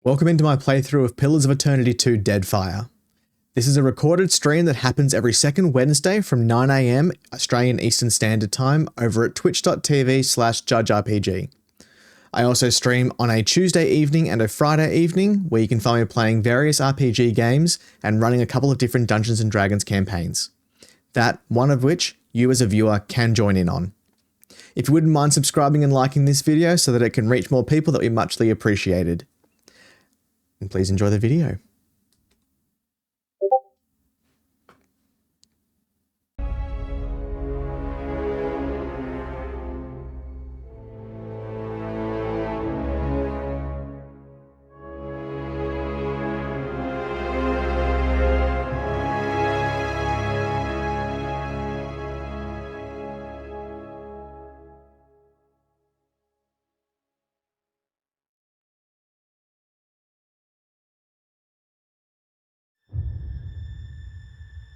Welcome into my playthrough of Pillars of Eternity 2 Deadfire. This is a recorded stream that happens every second Wednesday from 9 AM Australian Eastern Standard Time over at twitch.tv/judgerpg. I also stream on a Tuesday evening and a Friday evening where you can find me playing various RPG games and running a couple of different Dungeons & Dragons campaigns. That, one of which, you as a viewer can join in on. If you wouldn't mind subscribing and liking this video so that it can reach more people, that would be muchly appreciated. And please enjoy the video.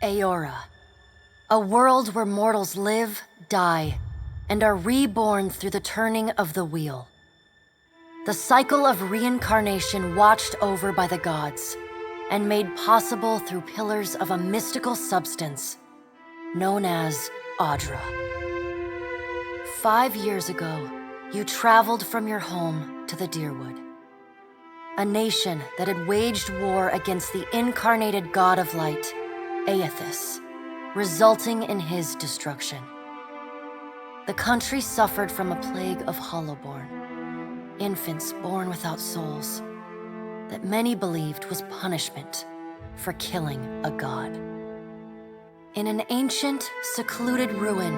Aora, a world where mortals live, die, and are reborn through the turning of the wheel. The cycle of reincarnation watched over by the gods, and made possible through pillars of a mystical substance known as Audra. 5 years ago, you traveled from your home to the Deerwood, a nation that had waged war against the incarnated god of light, Aethys, resulting in his destruction. The country suffered from a plague of hollowborn, infants born without souls, that many believed was punishment for killing a god. In an ancient, secluded ruin,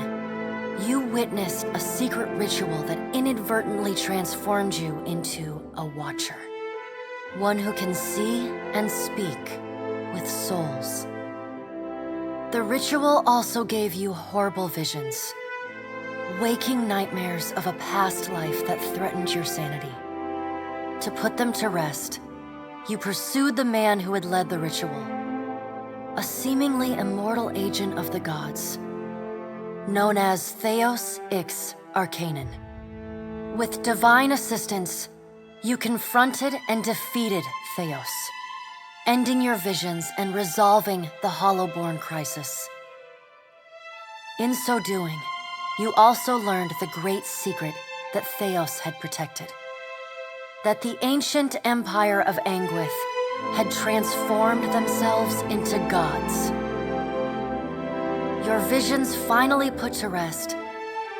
you witnessed a secret ritual that inadvertently transformed you into a watcher, one who can see and speak with souls. The ritual also gave you horrible visions, waking nightmares of a past life that threatened your sanity. To put them to rest, you pursued the man who had led the ritual, a seemingly immortal agent of the gods, known as Theos Ix Arcanon. With divine assistance, you confronted and defeated Theos, ending your visions and resolving the Hollowborn crisis. In so doing, you also learned the great secret that Theos had protected, that the ancient empire of Anguith had transformed themselves into gods. Your visions finally put to rest,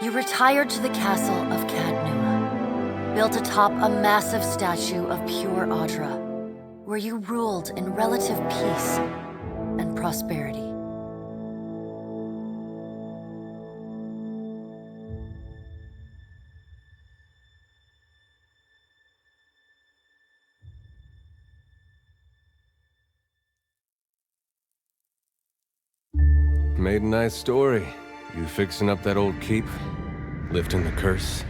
you retired to the castle of Cadnua, built atop a massive statue of pure Audra, where you ruled in relative peace and prosperity. Made a nice story. You fixing up that old keep, lifting the curse.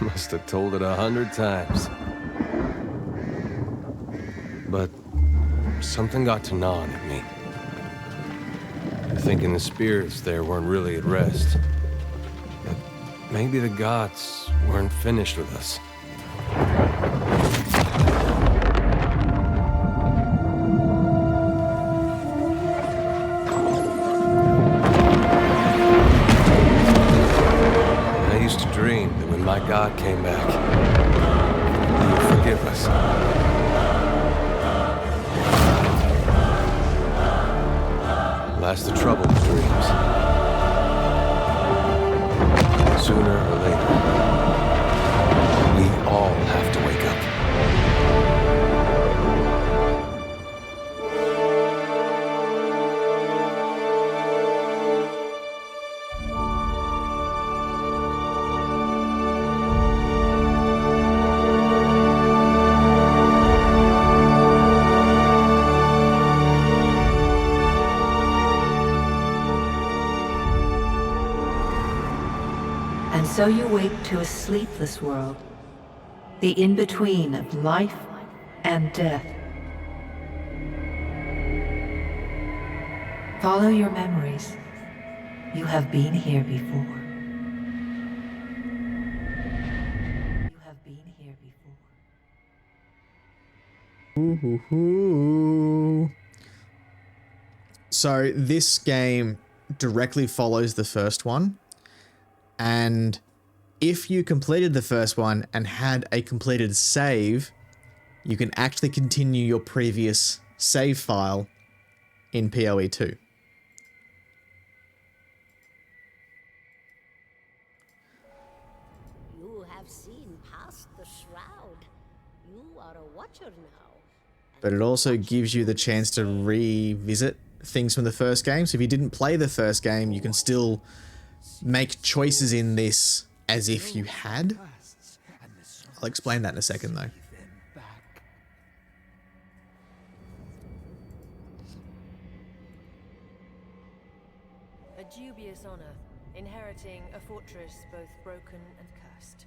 Must have told it 100 times. But something got to gnawing at me. Thinking the spirits there weren't really at rest. That maybe the gods weren't finished with us. I used to dream that when my god came back, he would forgive us. Last the trouble with dreams. Sooner or later, we all have to wake up. And so you wake to a sleepless world, the in-between of life and death. Follow your memories. You have been here before. You have been here before. So this game directly follows the first one, and if you completed the first one and had a completed save, you can actually continue your previous save file in PoE 2. You have seen past the shroud. You are a watcher now. But it also gives you the chance to revisit things from the first game. So if you didn't play the first game, you can still make choices in this as if you had. I'll explain that in a second, though. A dubious honor, inheriting a fortress both broken and cursed.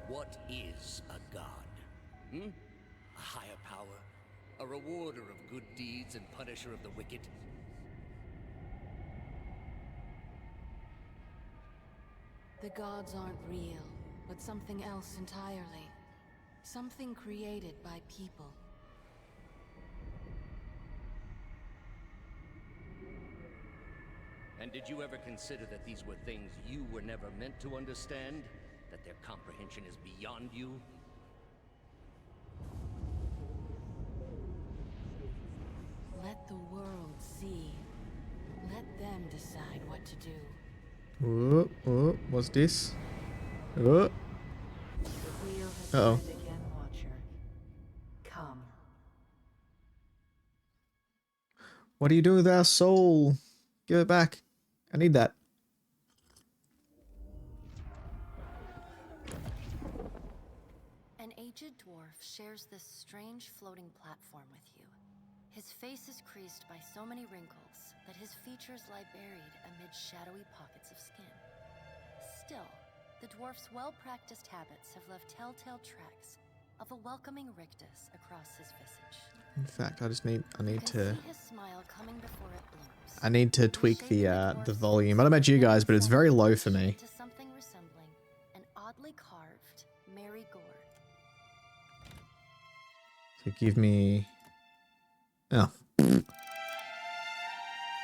What is a god? A higher power? A rewarder of good deeds and punisher of the wicked? The gods aren't real, but something else entirely. Something created by people. And did you ever consider that these were things you were never meant to understand? That their comprehension is beyond you? Let the world see. Let them decide what to do. What's this? The wheel has Uh-oh. turned again, Watcher. Come. What do you do with our soul? Give it back. I need that. An aged dwarf shares this strange floating platform with you. His face is creased by so many wrinkles that his features lie buried amid shadowy pockets of skin. Still, the dwarf's well-practiced habits have left telltale tracks of a welcoming rictus across his visage. In fact, I need You to can see his smile coming before it blooms. I need to tweak the volume. I don't know about you guys, but it's very low for me. To something resembling an oddly carved Mary gourd. So give me... Oh.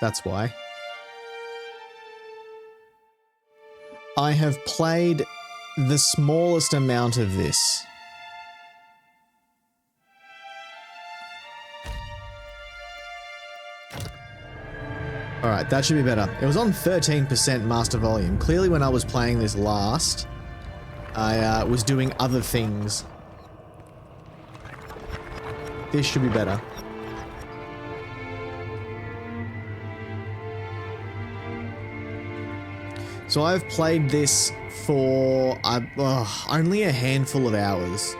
That's why. I have played the smallest amount of this. Alright, that should be better. It was on 13% master volume. Clearly when I was playing this last, I was doing other things. This should be better. So I've played this for only a handful of hours.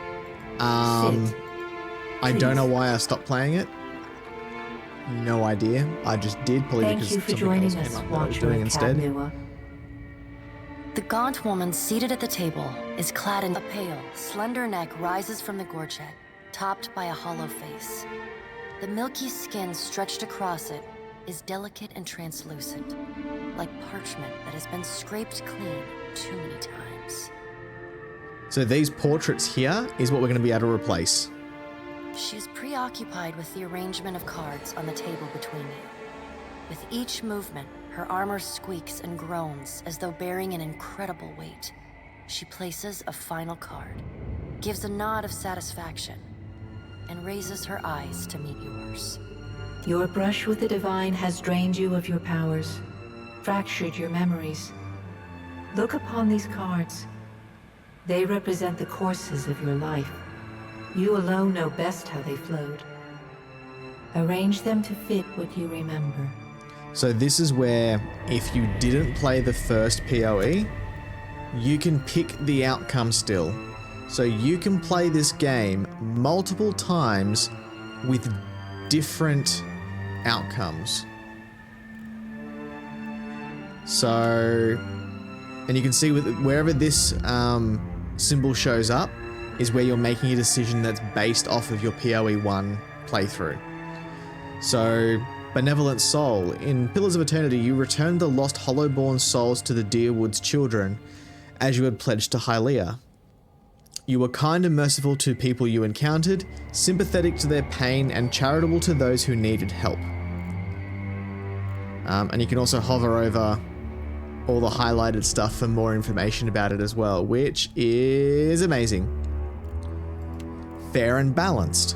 I don't know why I stopped playing it. No idea. I just did, probably Thank because you for something joining else us, came up that I was Watcher doing of instead. Cadnua. The gaunt woman seated at the table is clad in a pale, slender neck rises from the gorget, topped by a hollow face. The milky skin stretched across it is delicate and translucent, like parchment that has been scraped clean too many times. So these portraits here is what we're going to be able to replace. She is preoccupied with the arrangement of cards on the table between you. With each movement, her armor squeaks and groans as though bearing an incredible weight. She places a final card, gives a nod of satisfaction, and raises her eyes to meet yours. Your brush with the divine has drained you of your powers, fractured your memories. Look upon these cards. They represent the courses of your life. You alone know best how they flowed. Arrange them to fit what you remember. So this is where, if you didn't play the first PoE, you can pick the outcome still. So you can play this game multiple times with different outcomes. So, and you can see with wherever this symbol shows up is where you're making a decision that's based off of your PoE 1 playthrough. So Benevolent soul, in Pillars of Eternity, you returned the lost Hollowborn souls to the Deerwood's children, as you had pledged to Hylia. You were kind and merciful to people you encountered, sympathetic to their pain, and charitable to those who needed help. And you can also hover over all the highlighted stuff for more information about it as well, which is amazing. Fair and balanced.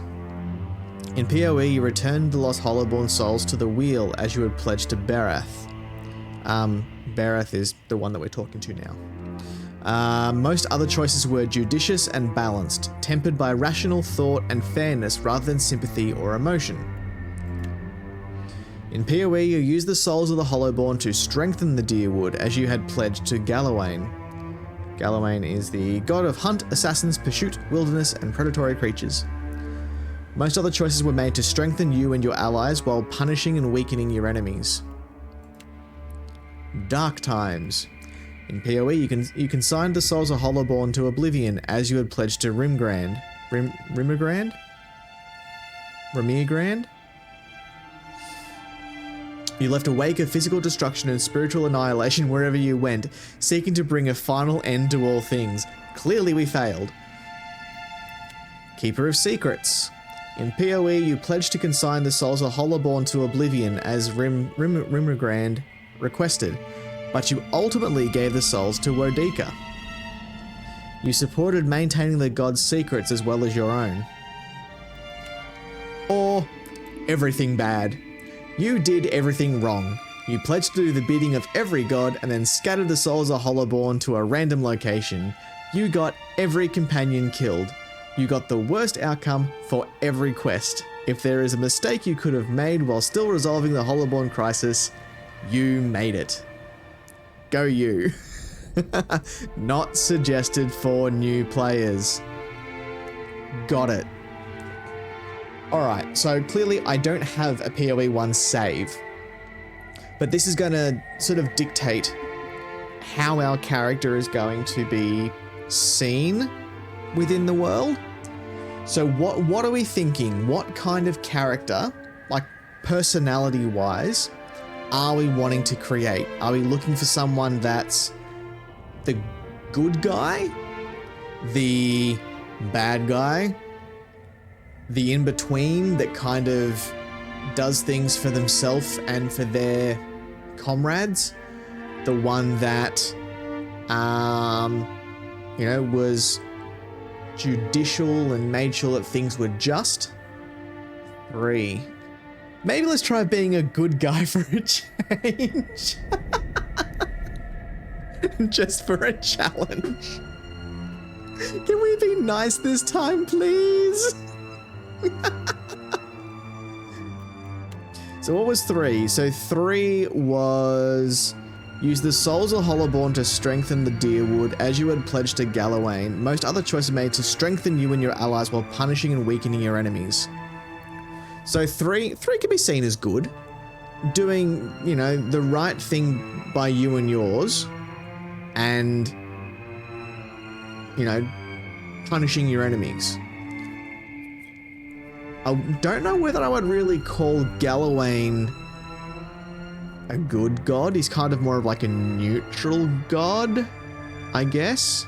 In PoE, you returned the lost Hollowborn souls to the wheel as you had pledged to Bereth. Bereth is the one that we're talking to now. Most other choices were judicious and balanced, tempered by rational thought and fairness rather than sympathy or emotion. In PoE, you used the souls of the Hollowborn to strengthen the Deerwood as you had pledged to Galawain. Galawain is the god of hunt, assassins, pursuit, wilderness, and predatory creatures. Most other choices were made to strengthen you and your allies while punishing and weakening your enemies. Dark times. In PoE, you consigned the souls of Hollowborn to Oblivion as you had pledged to Rimgrand. Rimergrand? You left a wake of physical destruction and spiritual annihilation wherever you went, seeking to bring a final end to all things. Clearly we failed. Keeper of Secrets. In PoE, you pledged to consign the souls of Hollowborn to Oblivion as Rimergrand requested, but you ultimately gave the souls to Wodika. You supported maintaining the god's secrets as well as your own. Or everything bad. You did everything wrong. You pledged to do the bidding of every god and then scattered the souls of Hollowborn to a random location. You got every companion killed. You got the worst outcome for every quest. If there is a mistake you could have made while still resolving the Hollowborn crisis, you made it. Go you. Not suggested for new players. Got it. Alright, so clearly I don't have a PoE 1 save, but this is going to sort of dictate how our character is going to be seen within the world. So what are we thinking? What kind of character, like personality-wise, are we wanting to create? Are we looking for someone that's the good guy, the bad guy, the in-between that kind of does things for themselves and for their comrades, the one that, was judicial and made sure that things were just? 3. Maybe let's try being a good guy for a change. Just for a challenge. Can we be nice this time, please? So what was 3? So 3 was use the souls of Hollowborn to strengthen the Deerwood as you had pledged to Galawain. Most other choices made to strengthen you and your allies while punishing and weakening your enemies. So 3 can be seen as good. Doing, the right thing by you and yours. And, punishing your enemies. I don't know whether I would really call Galawain a good god. He's kind of more of like a neutral god, I guess.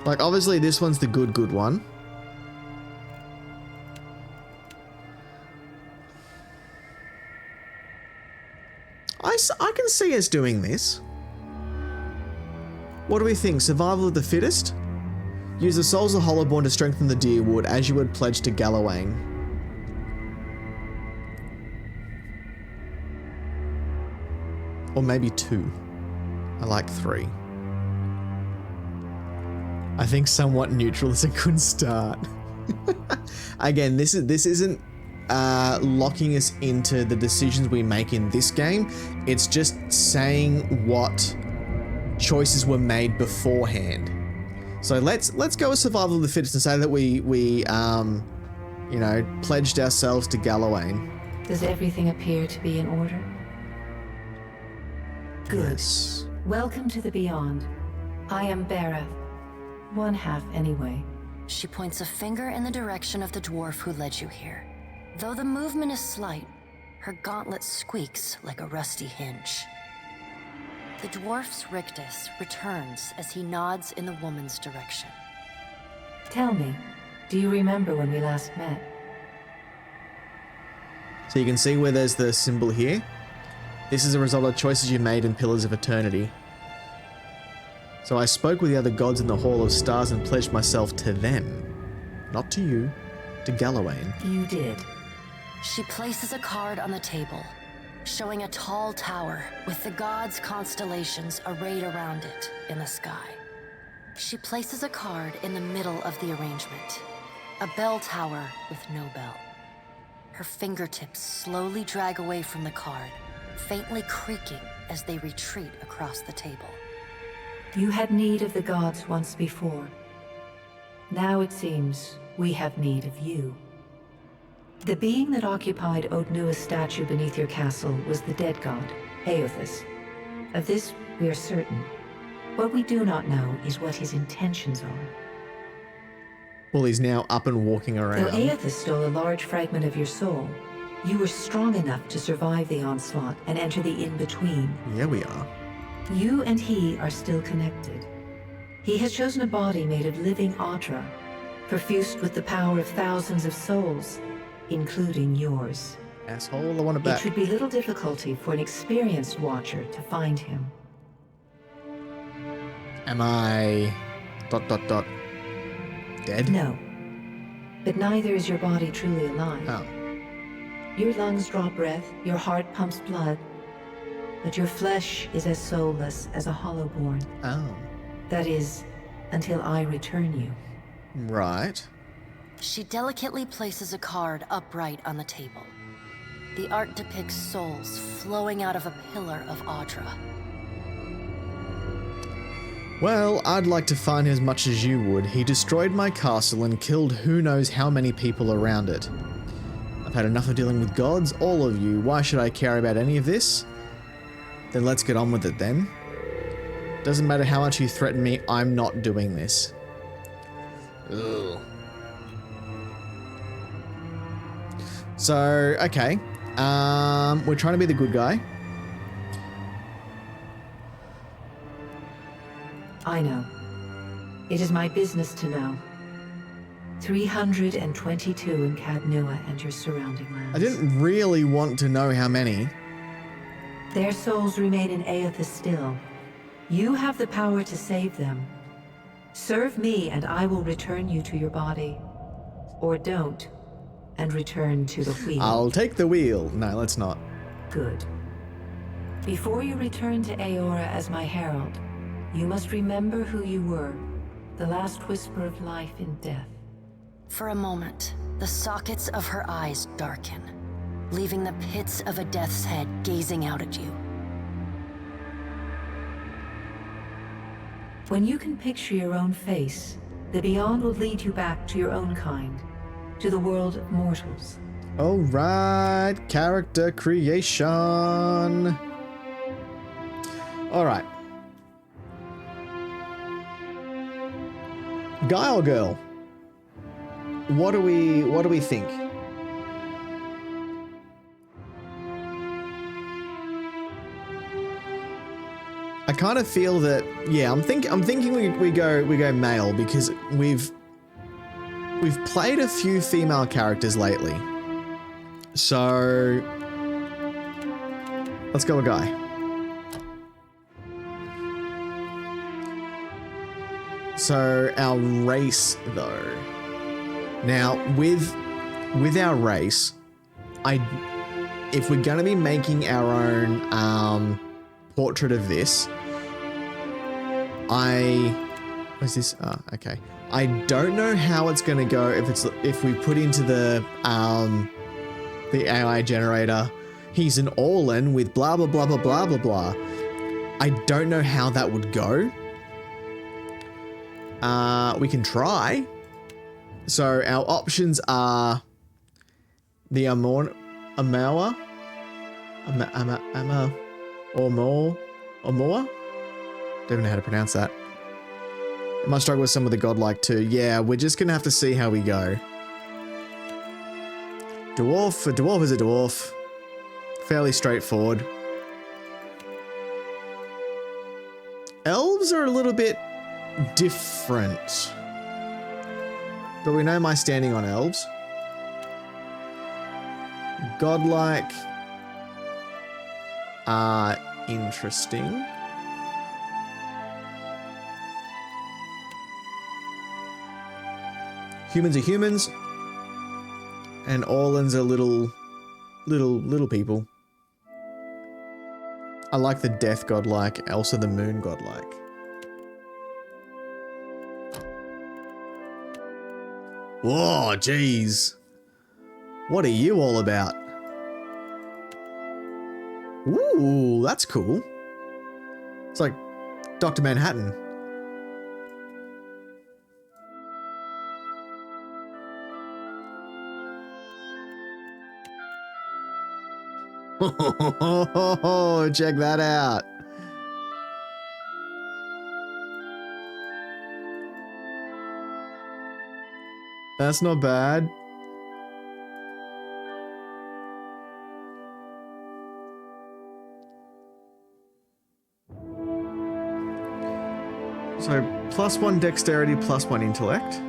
Like, obviously this one's the good one. I can see us doing this. What do we think? Survival of the fittest? Use the souls of Hollowborn to strengthen the Deerwood as you had pledged to Galawain. Or maybe 2. I like 3. I think somewhat neutral is a good start. Again, this isn't locking us into the decisions we make in this game. It's just saying what choices were made beforehand. So let's go with survival of the fittest and say that we pledged ourselves to Galawain. Does everything appear to be in order? Good. Yes. Welcome to the Beyond. I am Bereth. One half, anyway. She points a finger in the direction of the dwarf who led you here. Though the movement is slight, her gauntlet squeaks like a rusty hinge. The dwarf's rictus returns as he nods in the woman's direction. Tell me, do you remember when we last met? So you can see where there's the symbol here. This is a result of choices you made in Pillars of Eternity. So I spoke with the other gods in the Hall of Stars and pledged myself to them. Not to you, to Galawain. You did. She places a card on the table, showing a tall tower with the gods' constellations arrayed around it in the sky. She places a card in the middle of the arrangement, a bell tower with no bell. Her fingertips slowly drag away from the card, faintly creaking as they retreat across the table. You had need of the gods once before. Now it seems we have need of you. The being that occupied Odnua's statue beneath your castle was the dead god, Aothus. Of this we are certain. What we do not know is what his intentions are. Well, he's now up and walking around. Though Aothus stole a large fragment of your soul, you were strong enough to survive the onslaught and enter the in-between. Yeah, we are. You and he are still connected. He has chosen a body made of living Audra, perfused with the power of thousands of souls, including yours. Asshole, I want to It bet. should be little difficulty for an experienced watcher to find him. Am I... ... dead? No. But neither is your body truly alive. Oh. Your lungs draw breath, your heart pumps blood, but your flesh is as soulless as a hollowborn. Oh. That is, until I return you. Right. She delicately places a card upright on the table. The art depicts souls flowing out of a pillar of Audra. Well, I'd like to find him as much as you would. He destroyed my castle and killed who knows how many people around it. I've had enough of dealing with gods, all of you. Why should I care about any of this? Then let's get on with it then. Doesn't matter how much you threaten me, I'm not doing this. Ugh. So, okay. We're trying to be the good guy. I know. It is my business to know. 322 in Cadnua and your surrounding lands. I didn't really want to know how many. Their souls remain in Aothus still. You have the power to save them. Serve me and I will return you to your body. Or don't, and return to the wheel. I'll take the wheel. No, let's not. Good. Before you return to Aora as my herald, you must remember who you were, the last whisper of life in death. For a moment, the sockets of her eyes darken, leaving the pits of a death's head gazing out at you. When you can picture your own face, the Beyond will lead you back to your own kind, to the world of mortals. Alright, character creation. Alright. Guy or girl? What do we think? I kind of feel that, yeah, I'm thinking we go male because we've played a few female characters lately. So let's go a guy. So our race though. Now with our race, if we're gonna be making our own portrait of this, what's this? Oh, okay. I don't know how it's gonna go if we put into the AI generator, he's an all-in with blah blah blah blah blah blah blah. I don't know how that would go. We can try. So our options are the Omoa, don't even know how to pronounce that. I might struggle with some of the godlike too. Yeah, we're just gonna have to see how we go. Dwarf, a dwarf is a dwarf. Fairly straightforward. Elves are a little bit different. But we know my standing on elves. Godlike are interesting. Humans are humans. And Orlans are little people. I like the death godlike, also the moon godlike. Whoa, jeez. What are you all about? Ooh, that's cool. It's like Dr. Manhattan. Check that out. That's not bad. So, +1 dexterity, +1 intellect.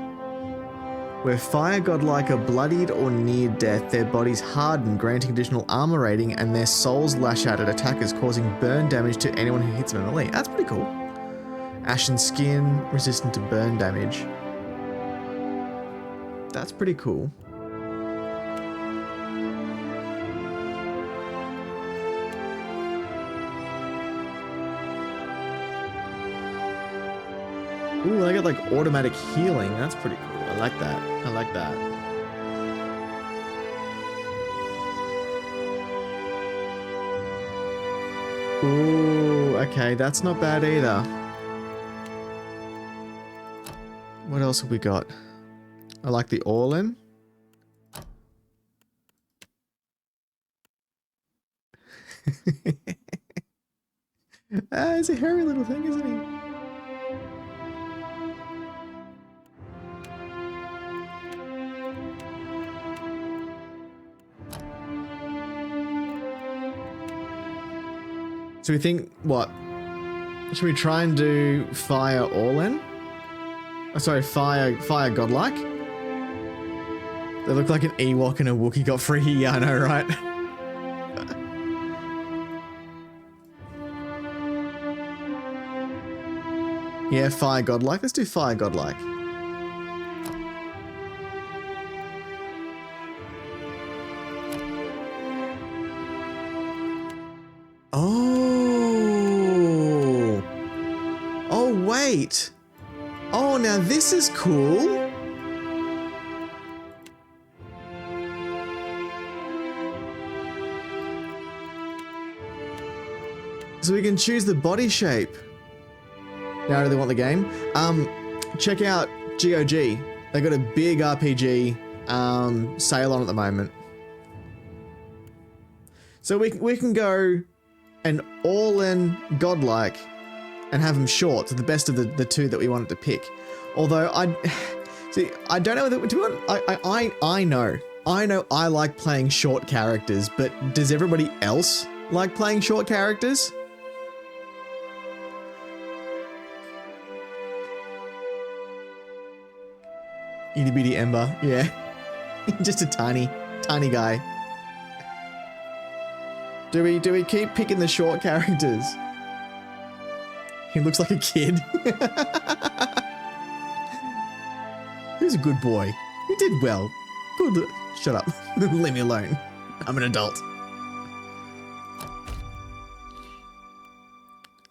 Where fire godlike are bloodied or near death, their bodies harden, granting additional armor rating, and their souls lash out at attackers, causing burn damage to anyone who hits them in melee. That's pretty cool. Ashen skin, resistant to burn damage. That's pretty cool. Ooh, I got like automatic healing. That's pretty cool. I like that. I like that. Ooh, okay. That's not bad either. What else have we got? I like the Orlan. He's a hairy little thing, isn't he? So we think, what? Should we try and do Fire Orlan? Oh, sorry, Fire Godlike? They look like an Ewok and a Wookiee got free. Yeah, I know, right? Yeah, Fire Godlike. Let's do Fire Godlike. Oh. Oh, wait. Oh, now this is cool. So we can choose the body shape. Now I really want the game. Check out GOG. They got a big RPG sale on at the moment. So we can go an all-in godlike and have them short, so the best of the two that we wanted to pick. Although I don't know whether I know I like playing short characters, but does everybody else like playing short characters? Itty bitty Ember, yeah. Just a tiny guy. Do we keep picking the short characters? He looks like a kid. He was a good boy. He did well. Good. Shut up. Leave me alone. I'm an adult.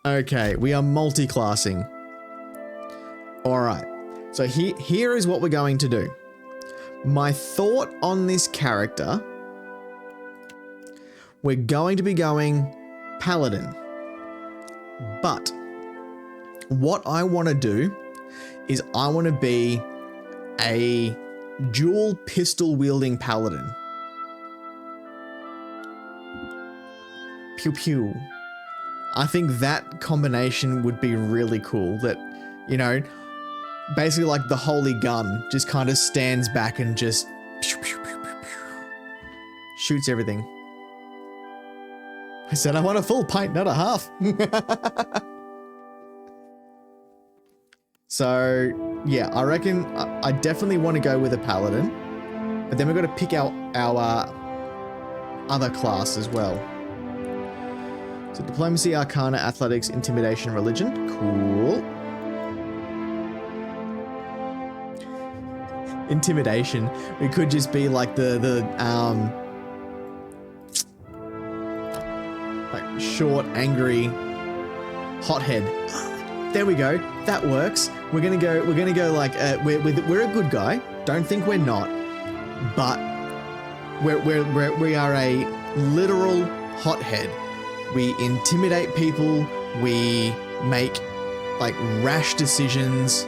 Okay, we are multi-classing. Alright. So here is what we're going to do. My thought on this character, we're going to be going Paladin. But what I want to do is I want to be a dual pistol wielding Paladin. Pew pew. I think that combination would be really cool. That, you know, basically like the holy gun just kind of stands back and just pew, pew, pew, pew, pew. shoots everything. I said I want a full pint, not a half. So, yeah, I reckon I definitely want to go with a paladin. But then we've got to pick our other class as well. So diplomacy, arcana, athletics, intimidation, religion. Cool. Intimidation. It could just be like like short, angry, hothead. There we go. That works. We're gonna go like we're a good guy. Don't think we're not, but we are a literal hothead. We intimidate people. We make like rash decisions.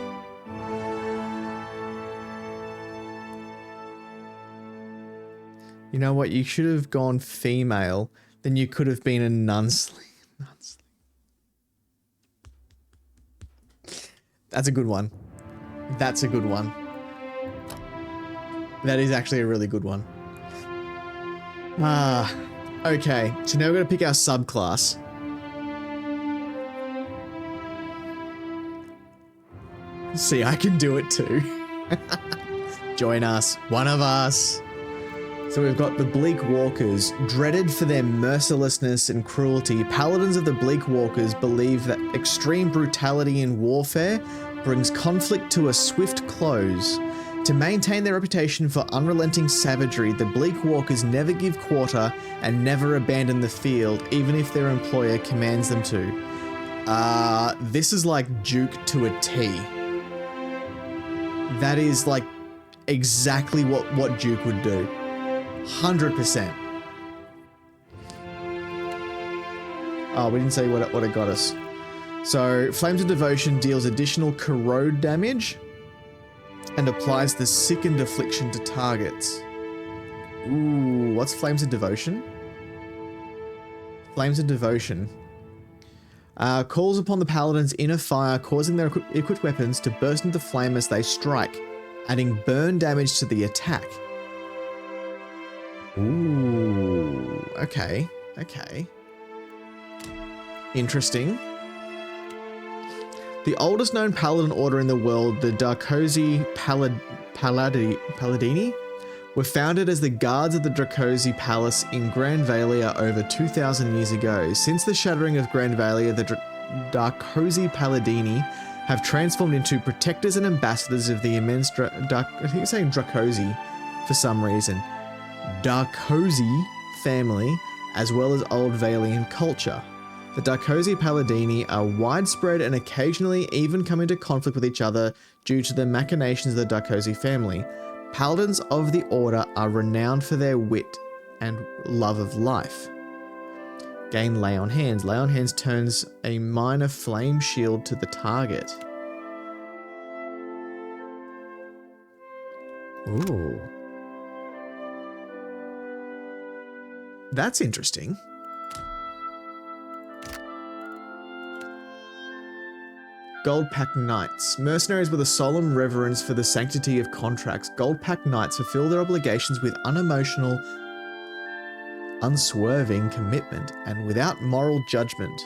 You know what? You should have gone female. Then you could have been a nunsling. That's a good one. That's a good one. That is actually a really good one. Okay. So now we're going to pick our subclass. See, I can do it too. Join us. One of us. So we've got the Bleak Walkers, dreaded for their mercilessness and cruelty. Paladins of the Bleak Walkers believe that extreme brutality in warfare brings conflict to a swift close. To maintain their reputation for unrelenting savagery, the Bleak Walkers never give quarter and never abandon the field, even if their employer commands them to. This is like Duke to a T. That is like exactly what Duke would do. 100%. Oh, we didn't say what it got us. So, Flames of Devotion deals additional corrode damage and applies the Sickened Affliction to targets. Ooh, what's Flames of Devotion? Flames of Devotion. Calls upon the paladin's inner fire, causing their equipped weapons to burst into flame as they strike, adding burn damage to the attack. Ooh, okay. Interesting. The oldest known paladin order in the world, the Darkosi Paladini, were founded as the guards of the Darkosi Palace in Grandvalia over 2,000 years ago. Since the shattering of Grandvalia, the Darkosi Paladini have transformed into protectors and ambassadors of the immense I think you're saying Dracosi for some reason. Darkosi family, as well as Old Valian culture. The Darkosi Paladini are widespread and occasionally even come into conflict with each other due to the machinations of the Darkosi family. Paladins of the order are renowned for their wit and love of life. Gain Lay on Hands. Lay on Hands turns a minor flame shield to the target. Ooh. That's interesting. Gold-Pack Knights. Mercenaries with a solemn reverence for the sanctity of contracts. Gold-Pack Knights fulfill their obligations with unemotional, unswerving commitment and without moral judgment.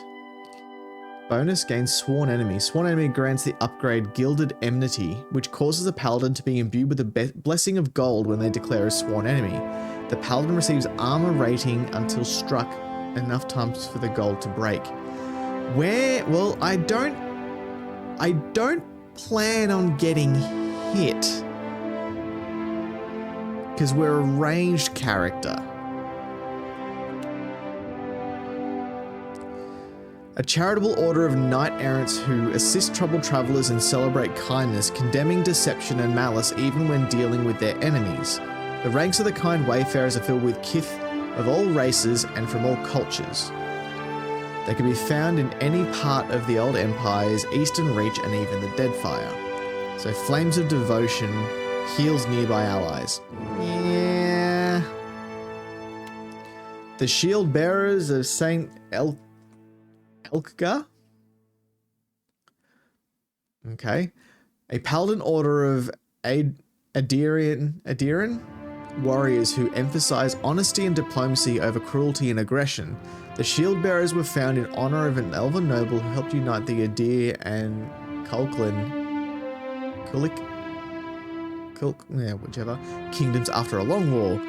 Bonus gains Sworn Enemy. Sworn Enemy grants the upgrade Gilded Enmity, which causes a paladin to be imbued with the blessing of gold when they declare a sworn enemy. The paladin receives armor rating until struck enough times for the gold to break. Well, I don't plan on getting hit because we're a ranged character. A charitable order of knight-errants who assist troubled travelers and celebrate kindness, condemning deception and malice even when dealing with their enemies. The ranks of the kind wayfarers are filled with kith of all races and from all cultures. They can be found in any part of the Old Empire's Eastern Reach and even the Deadfire. So Flames of Devotion heals nearby allies. Yeah. The Shield Bearers of Saint Elkgar? Okay. A Paladin Order of Adirian warriors who emphasize honesty and diplomacy over cruelty and aggression. The shield bearers were found in honor of an elven noble who helped unite the Adir and whichever kingdoms after a long war.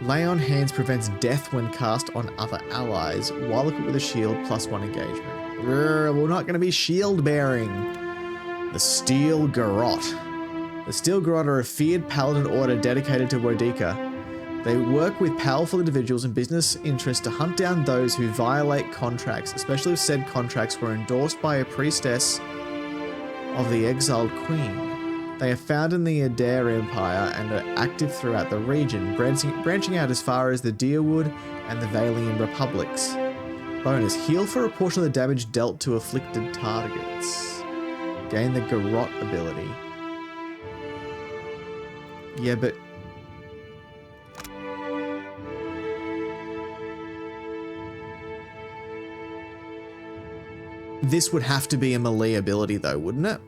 Lay on hands prevents death when cast on other allies, while equipped with a shield +1 engagement. We're not going to be shield bearing. The Steel Garrote. The Steel Garrote are a feared paladin order dedicated to Wodika. They work with powerful individuals and business interests to hunt down those who violate contracts, especially if said contracts were endorsed by a priestess of the exiled queen. They are found in the Adair Empire and are active throughout the region, branching out as far as the Deerwood and the Valian Republics. Bonus, heal for a portion of the damage dealt to afflicted targets. Gain the Garrote ability. Yeah, but... this would have to be a melee ability though, wouldn't it?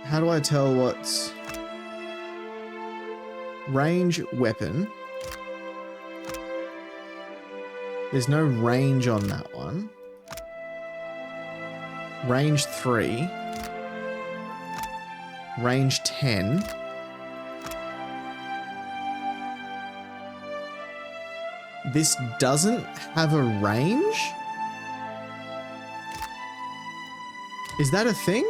How do I tell what's... range weapon? There's no range on that one. Range 3. Range 10. This doesn't have a range? Is that a thing?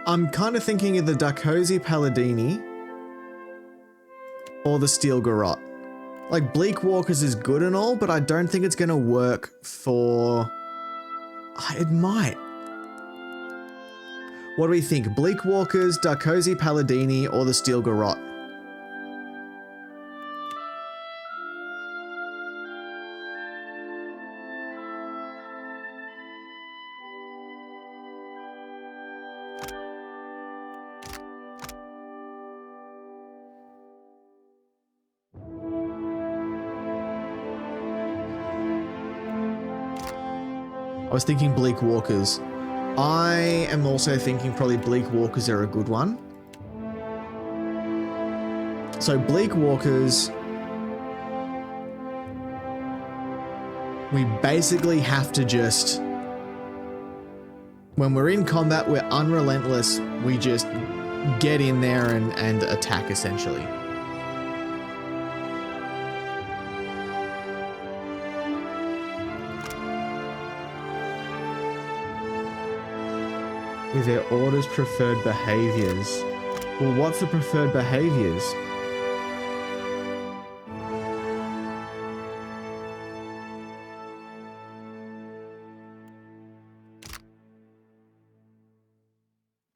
I'm kind of thinking of the Darkosi Palladini or the Steel Garrote. Like, Bleak Walkers is good and all, but I don't think it's going to work for... it might. What do we think? Bleak Walkers, Darkosi Palladini, or the Steel Garrote? I was thinking Bleak Walkers. I am also thinking probably Bleak Walkers are a good one. So Bleak Walkers, we basically have to just, when we're in combat, we're unrelentless. We just get in there and attack essentially. With their orders' preferred behaviors. Well, what's the preferred behaviors?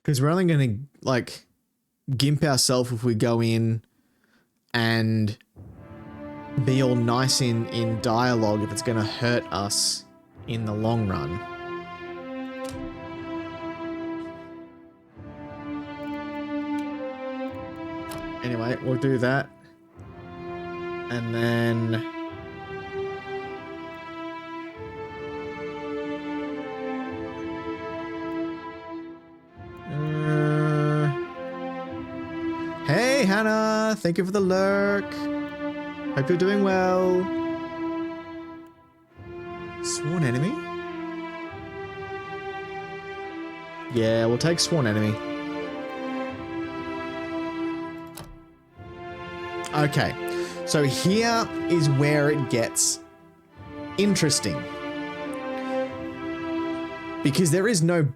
Because we're only going to, like, gimp ourselves if we go in and be all nice in dialogue if it's going to hurt us in the long run. Anyway, we'll do that. And then... Hey, Hannah! Thank you for the lurk. Hope you're doing well. Sworn enemy? Yeah, we'll take sworn enemy. Okay, so here is where it gets interesting. Because there is no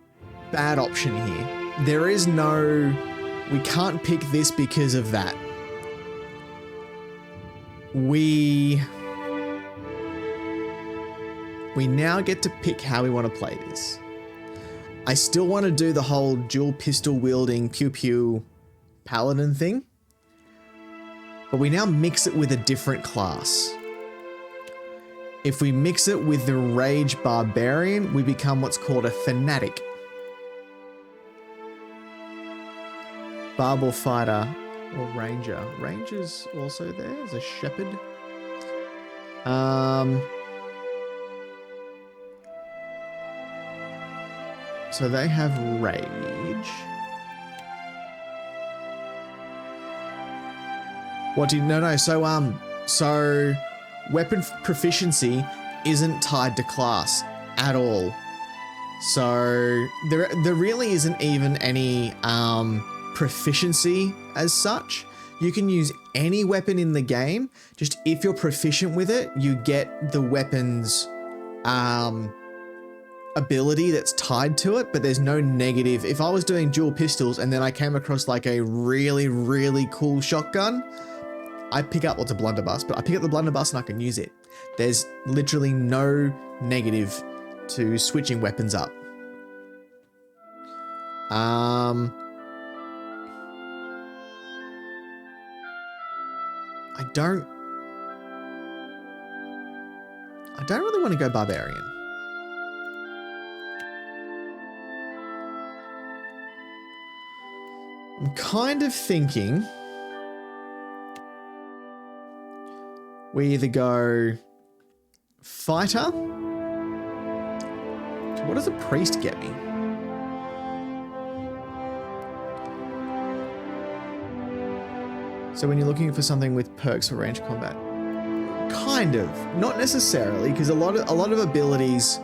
bad option here. There is no, we can't pick this because of that. We now get to pick how we want to play this. I still want to do the whole dual pistol wielding pew pew paladin thing. but we now mix it with a different class. If we mix it with the Rage Barbarian, we become what's called a Fanatic. Barbal Fighter or Ranger. Ranger's also there as a Shepherd. So they have Rage. What do you... No, so weapon proficiency isn't tied to class at all. So there really isn't even any proficiency as such. You can use any weapon in the game. Just if you're proficient with it, you get the weapon's ability that's tied to it, but there's no negative. If I was doing dual pistols and then I came across like a really, really cool shotgun, I pick up what's a blunderbuss, but I pick up the blunderbuss and I can use it. There's literally no negative to switching weapons up. I don't really want to go barbarian. I'm kind of thinking we either go fighter. What does a priest get me? So when you're looking for something with perks for range combat, kind of, not necessarily, because a lot of abilities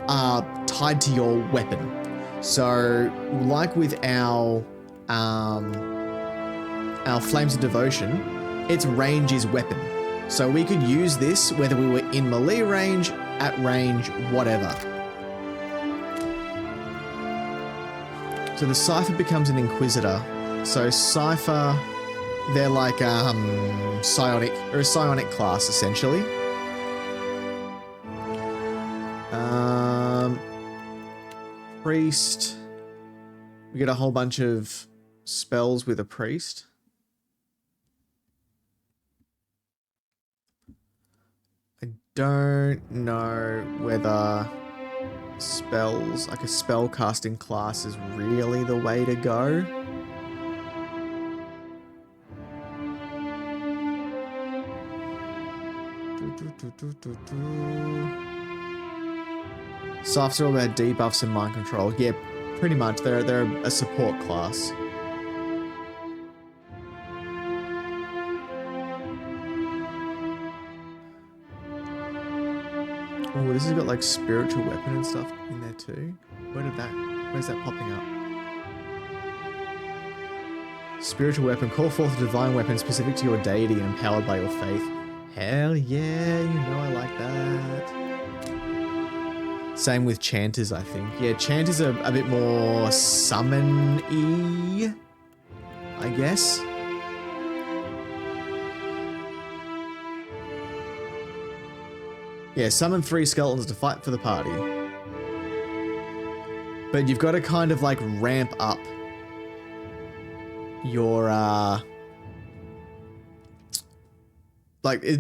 are tied to your weapon. So like with our Flames of Devotion, its range is weapon. So we could use this whether we were in melee range, at range, whatever. So the Cypher becomes an Inquisitor. So Cypher, they're like psionic, or a psionic class essentially. Priest. We get a whole bunch of spells with a priest. I don't know whether spells, like a spell casting class, is really the way to go. Softs are all about debuffs and mind control. Yeah, pretty much. They're a support class. Oh, this has got like spiritual weapon and stuff in there too. Where's that popping up? Spiritual weapon. Call forth a divine weapon specific to your deity and empowered by your faith. Hell yeah, you know I like that. Same with Chanters, I think. Yeah, Chanters are a bit more summon-y, I guess. Yeah, summon 3 skeletons to fight for the party. But you've got to kind of like ramp up your,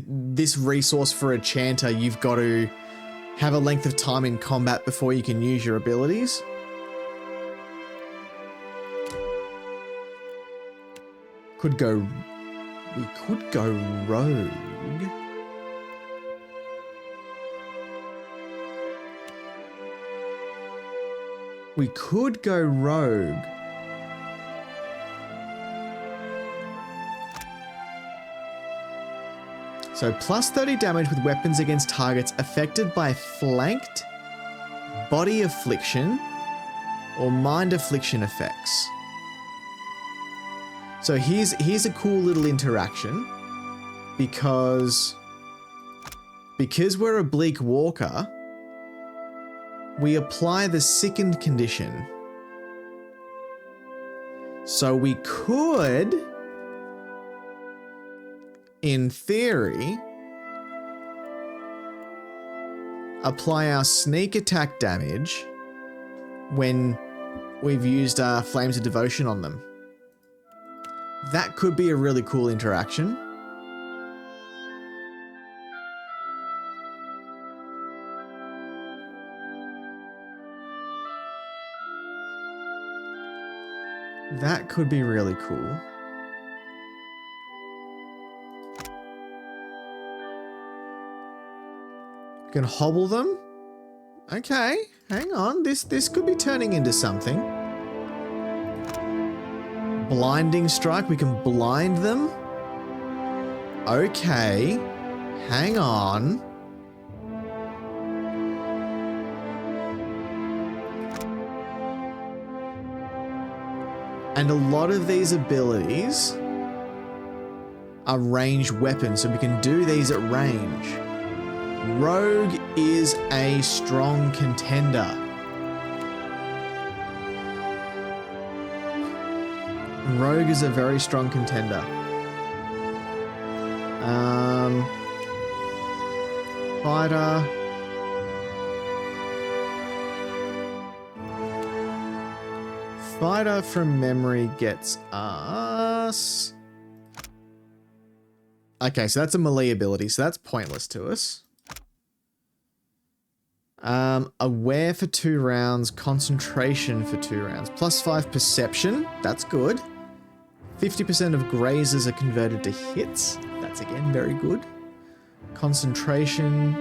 this resource for a Chanter. You've got to have a length of time in combat before you can use your abilities. We could go rogue. We could go rogue. So plus 30 damage with weapons against targets affected by flanked, body affliction, or mind affliction effects. So here's a cool little interaction, because we're a bleak walker, we apply the sickened condition. So we could, in theory, apply our sneak attack damage when we've used Flames of Devotion on them. That could be a really cool interaction. That could be really cool. You can hobble them. Okay, hang on. This could be turning into something. Blinding strike. We can blind them. Okay, hang on. And a lot of these abilities are ranged weapons, so we can do these at range. Rogue is a strong contender. Rogue is a very strong contender. Fighter. Fighter from memory gets us. Okay, so that's a melee ability, so that's pointless to us. Aware for 2 rounds, concentration for 2 rounds, +5 perception, that's good. 50% of grazers are converted to hits, that's again very good. Concentration.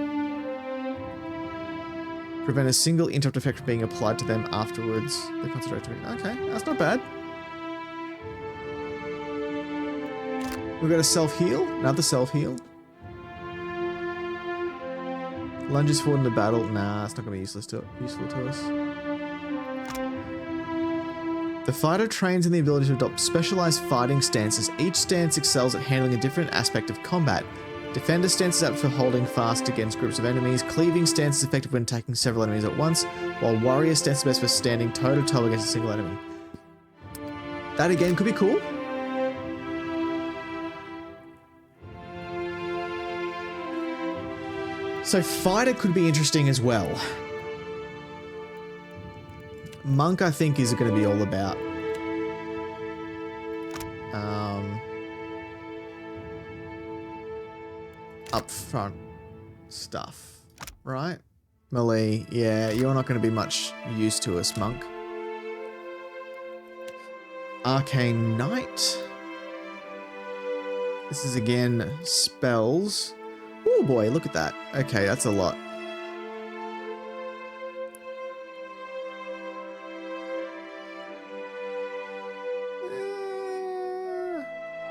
Prevent a single interrupt effect from being applied to them afterwards. The concentration. Okay, that's not bad. We've got a self-heal, another self-heal. Lunges forward into battle. Nah, it's not going to be useful to us. The fighter trains in the ability to adopt specialized fighting stances. Each stance excels at handling a different aspect of combat. Defender stance is apt for holding fast against groups of enemies. Cleaving stance is effective when attacking several enemies at once, while warrior stance is best for standing toe-to-toe against a single enemy. That again could be cool. So fighter could be interesting as well. Monk, I think, is going to be all about upfront stuff, right? Melee, yeah, you're not going to be much use to us, Monk. Arcane Knight. This is again spells. Oh boy, look at that. Okay, that's a lot.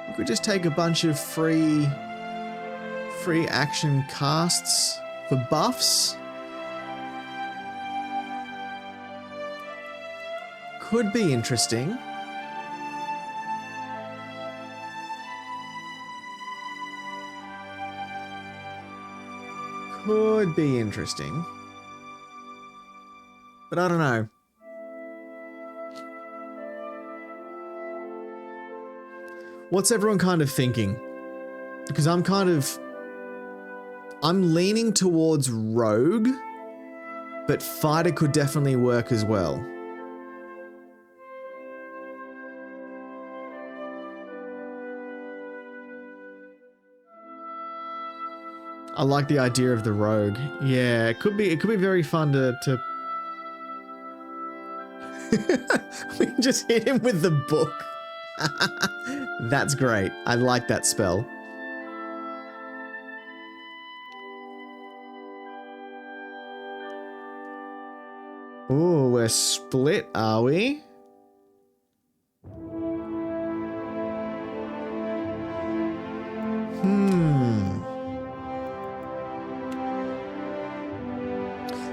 We could just take a bunch of free action casts for buffs. Could be interesting. Could be interesting. But I don't know. What's everyone kind of thinking? Because I'm leaning towards Rogue, but Fighter could definitely work as well. I like the idea of the Rogue. Yeah, it could be very fun to we can just hit him with the book. That's great. I like that spell. Ooh, we're split, are we?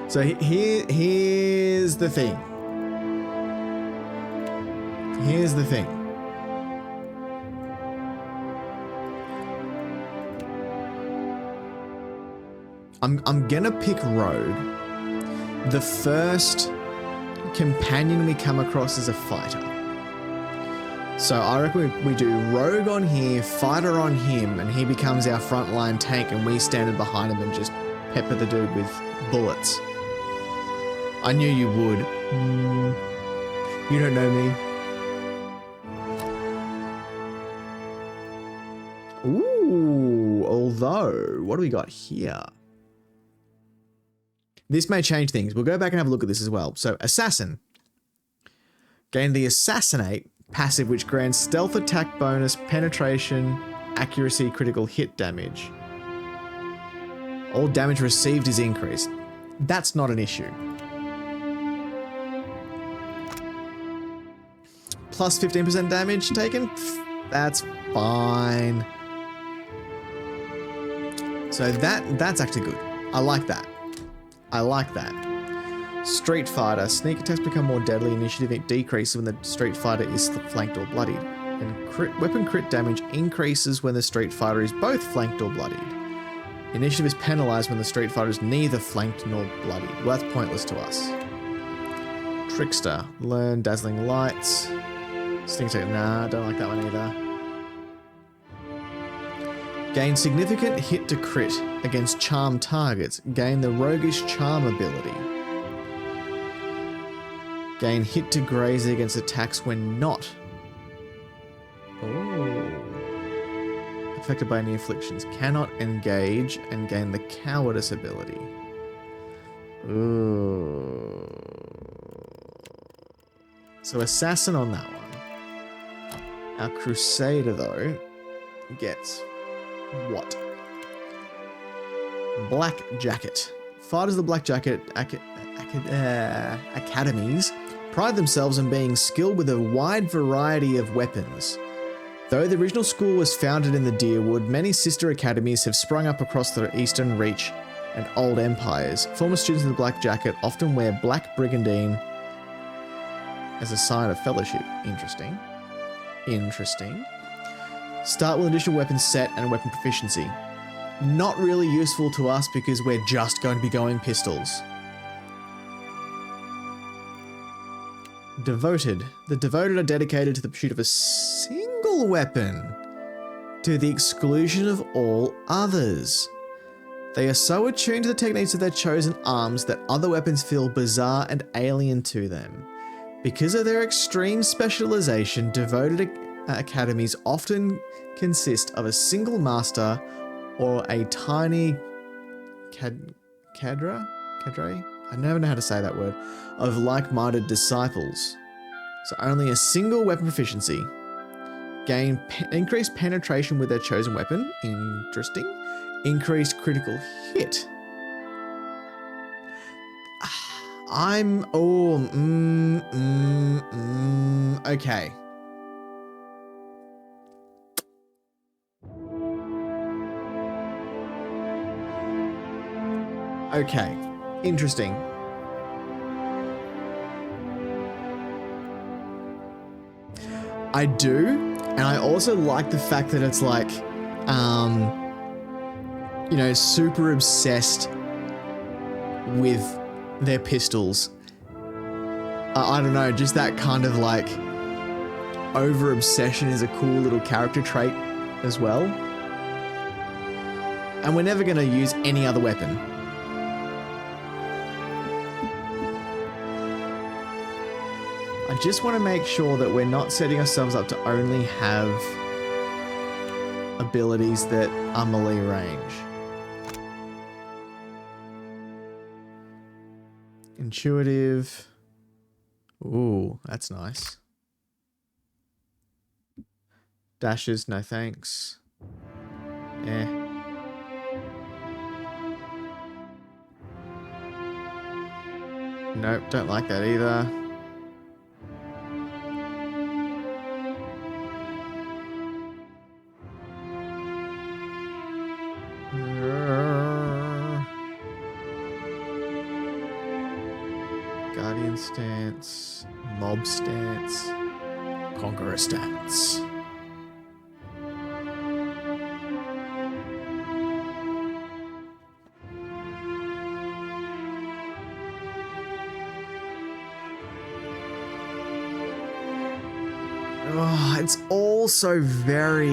So here's the thing. Here's the thing. I'm gonna pick Rogue. The first companion we come across is a fighter. So I reckon we do Rogue on here, Fighter on him, and he becomes our frontline tank and we stand behind him and just pepper the dude with bullets. I knew you would. You don't know me. Although, what do we got here? This may change things. We'll go back and have a look at this as well. So, Assassin. Gain the Assassinate passive, which grants stealth attack bonus, penetration, accuracy, critical hit damage. All damage received is increased. That's not an issue. Plus 15% damage taken? That's fine. So that's actually good. I like that. I like that. Street Fighter. Sneak attacks become more deadly. Initiative decreases when the Street Fighter is flanked or bloodied. And weapon crit damage increases when the Street Fighter is both flanked or bloodied. Initiative is penalized when the Street Fighter is neither flanked nor bloodied. Well, that's pointless to us. Trickster. Learn Dazzling Lights. Sting Attack. Nah, don't like that one either. Gain significant hit to crit against charm targets. Gain the Roguish Charm ability. Gain hit to graze against attacks when not. Oh. Affected by any afflictions. Cannot engage and gain the Cowardice ability. Ooh. So Assassin on that one. Our Crusader, though, gets what? Black Jacket. Fighters of the Black Jacket academies pride themselves on being skilled with a wide variety of weapons. Though the original school was founded in the Deerwood, many sister academies have sprung up across the Eastern Reach and old empires. Former students of the Black Jacket often wear black brigandine as a sign of fellowship. Interesting. Interesting. Start with an additional weapon set and weapon proficiency. Not really useful to us because we're just going to be going pistols. Devoted. The Devoted are dedicated to the pursuit of a single weapon, to the exclusion of all others. They are so attuned to the techniques of their chosen arms that other weapons feel bizarre and alien to them. Because of their extreme specialization, Devoted academies often consist of a single master or a tiny cadre? I never know how to say that word. Of like-minded disciples. So only a single weapon proficiency. Gain increased penetration with their chosen weapon. Interesting. Increased critical hit. Okay. Okay. Interesting. I do, and I also like the fact that it's like, you know, super obsessed with their pistols. I don't know, just that kind of like over obsession is a cool little character trait as well. And we're never going to use any other weapon. I just want to make sure that we're not setting ourselves up to only have abilities that are melee range. Intuitive. Ooh, that's nice. Dashes, no thanks. Eh. Nope, don't like that either. Guardian stance, mob stance, conqueror stance. Oh, it's also very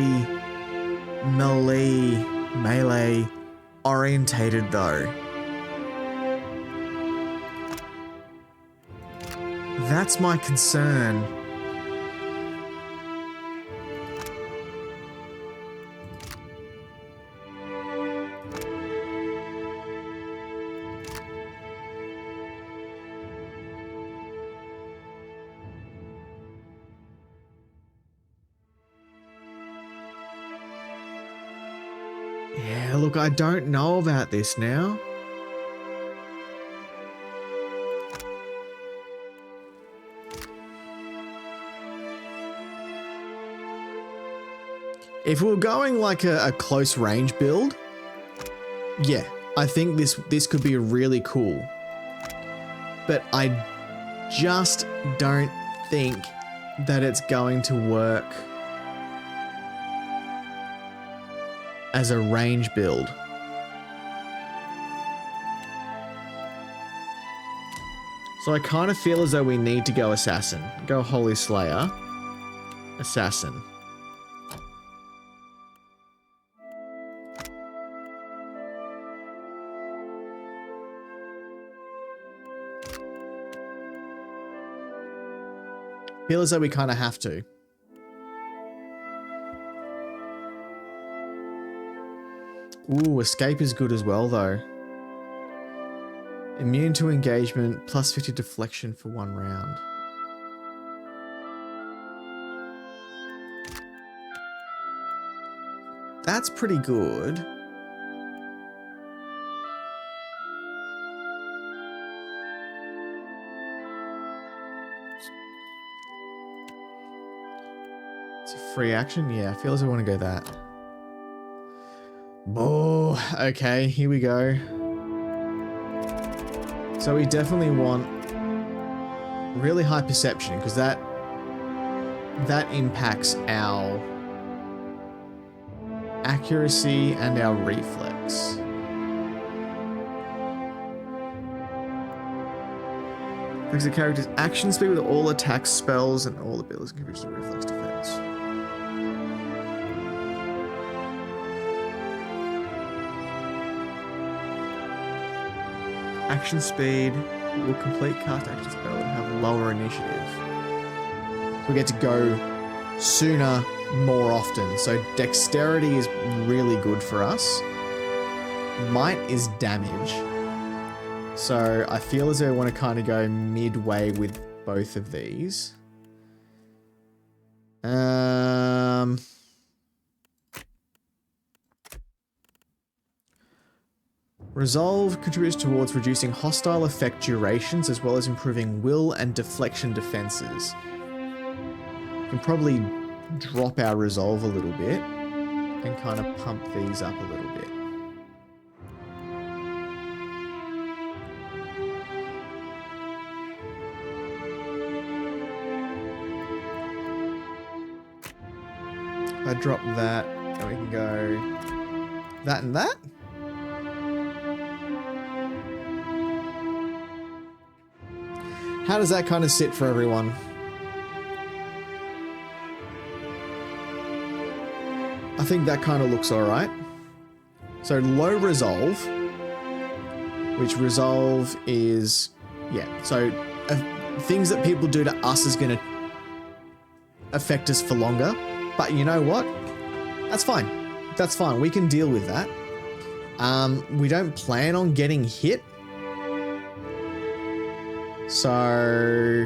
melee orientated though. That's my concern. look, I don't know about this now. If we're going like a close range build, yeah, I think this could be really cool. But I just don't think that it's going to work as a range build. So I kind of feel as though we need to go Assassin. Go Holy Slayer. Assassin. Feel as though we kind of have to. Ooh, escape is good as well though. Immune to engagement, plus 50 deflection for 1 round. That's pretty good. It's a free action? Yeah, I feel as I want to go that. Oh, okay, here we go. So we definitely want really high perception because that impacts our accuracy and our reflex. Affects the character's action speed with all attacks, spells, and all abilities can reach the reflex defense. Action speed will complete cast action spell and have lower initiative. So we get to go sooner, more often. So dexterity is really good for us. Might is damage. So I feel as though I want to kind of go midway with both of these. Resolve contributes towards reducing hostile effect durations as well as improving will and deflection defenses. We can probably drop our resolve a little bit and kind of pump these up a little bit. If I drop that, then we can go that and that. How does that kind of sit for everyone? I think that kind of looks alright. So low resolve, which resolve is, yeah, so things that people do to us is going to affect us for longer. But you know what? That's fine. That's fine. We can deal with that. We don't plan on getting hit. So,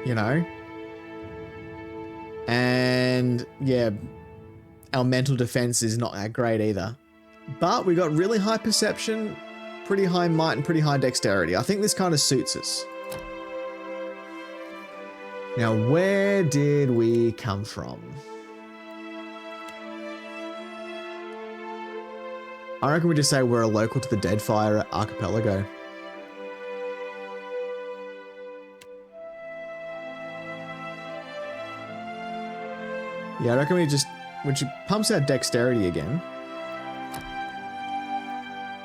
you know, and yeah, our mental defense is not that great either, but we got really high perception, pretty high might and pretty high dexterity. I think this kind of suits us. Now, where did we come from? I reckon we just say we're a local to the Deadfire Archipelago. Yeah, I reckon which pumps our dexterity again.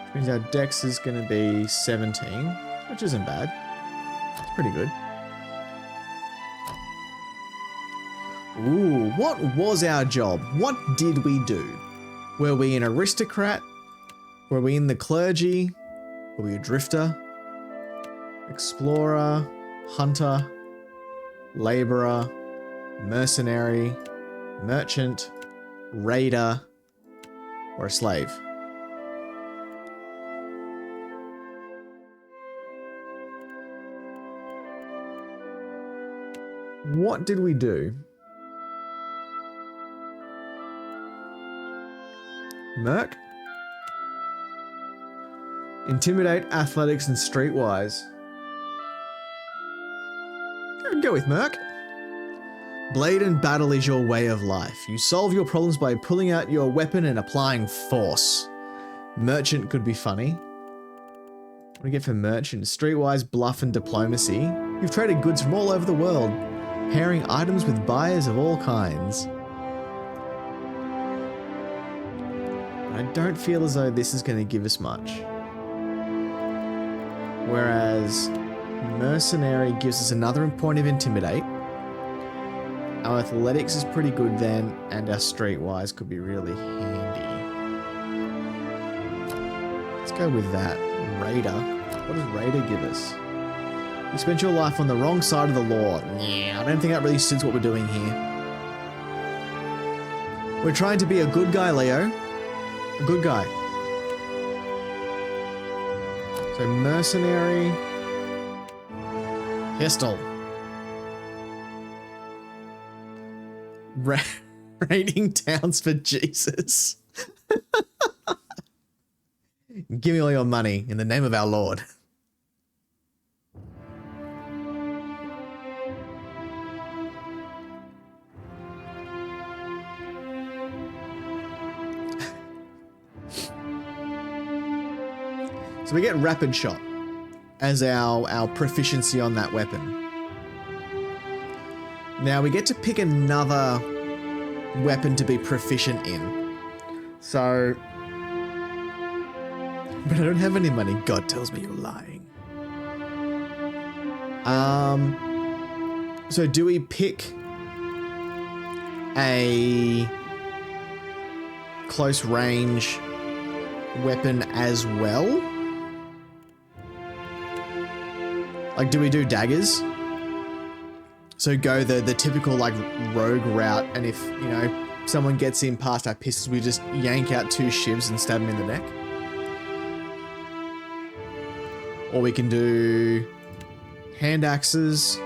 Which means our dex is going to be 17, which isn't bad. It's pretty good. Ooh, what was our job? What did we do? Were we an aristocrat? Were we in the clergy? Were we a drifter? Explorer? Hunter? Laborer? Mercenary? Merchant, raider, or a slave? What did we do? Merc? Intimidate, athletics, and streetwise. I'd go with Merc. Blade and battle is your way of life. You solve your problems by pulling out your weapon and applying force. Merchant could be funny. What do we get for merchant? Streetwise, bluff, and diplomacy. You've traded goods from all over the world, pairing items with buyers of all kinds. I don't feel as though this is going to give us much. Whereas mercenary gives us another point of intimidate. Our athletics is pretty good then, and our streetwise could be really handy. Let's go with that. Raider. What does Raider give us? You spent your life on the wrong side of the law. Yeah, I don't think that really suits what we're doing here. We're trying to be a good guy, Leo. A good guy. So mercenary. Pistol. Raiding towns for Jesus. Give me all your money in the name of our Lord. So we get rapid shot as our proficiency on that weapon. Now we get to pick another weapon to be proficient in. So, but I don't have any money. God tells me you're lying. So do we pick a close range weapon as well? Like, do we do daggers? So go the typical like rogue route, and if, you know, someone gets in past our pistols, we just yank out 2 shivs and stab them in the neck. Or we can do hand axes.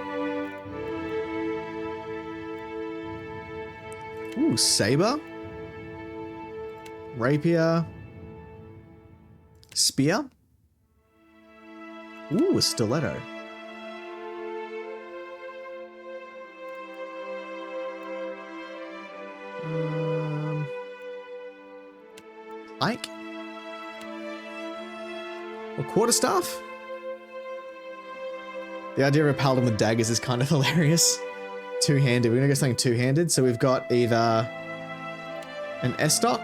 Ooh, saber. Rapier. Spear. Ooh, a stiletto. Ike? Or quarterstaff? The idea of a paladin with daggers is kind of hilarious. Two-handed. We're gonna go something two-handed. So we've got either an estoc.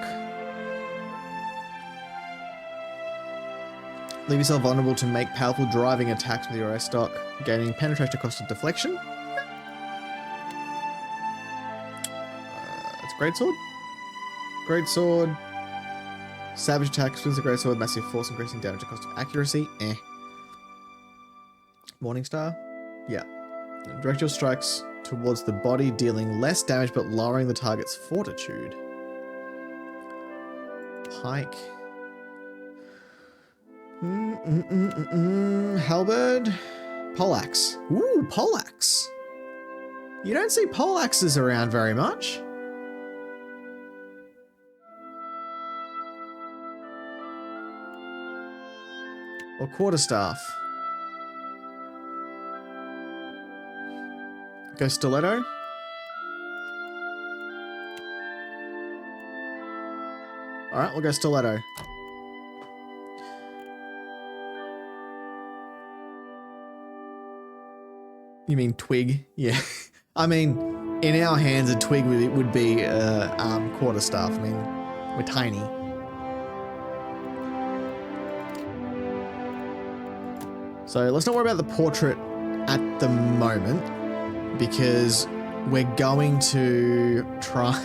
Leave yourself vulnerable to make powerful driving attacks with your estoc, gaining penetration across the deflection. That's greatsword. Greatsword. Savage attacks with the greatsword, massive force, increasing damage at cost of accuracy. Morningstar. Yeah. Direct your strikes towards the body, dealing less damage but lowering the target's fortitude. Pike. Halberd. Poleaxe. Ooh, poleaxe. You don't see poleaxes around very much. Or quarterstaff. Go stiletto. Alright, we'll go stiletto. You mean twig? Yeah. I mean, in our hands, a twig would be quarterstaff. I mean, we're tiny. So let's not worry about the portrait at the moment, because we're going to try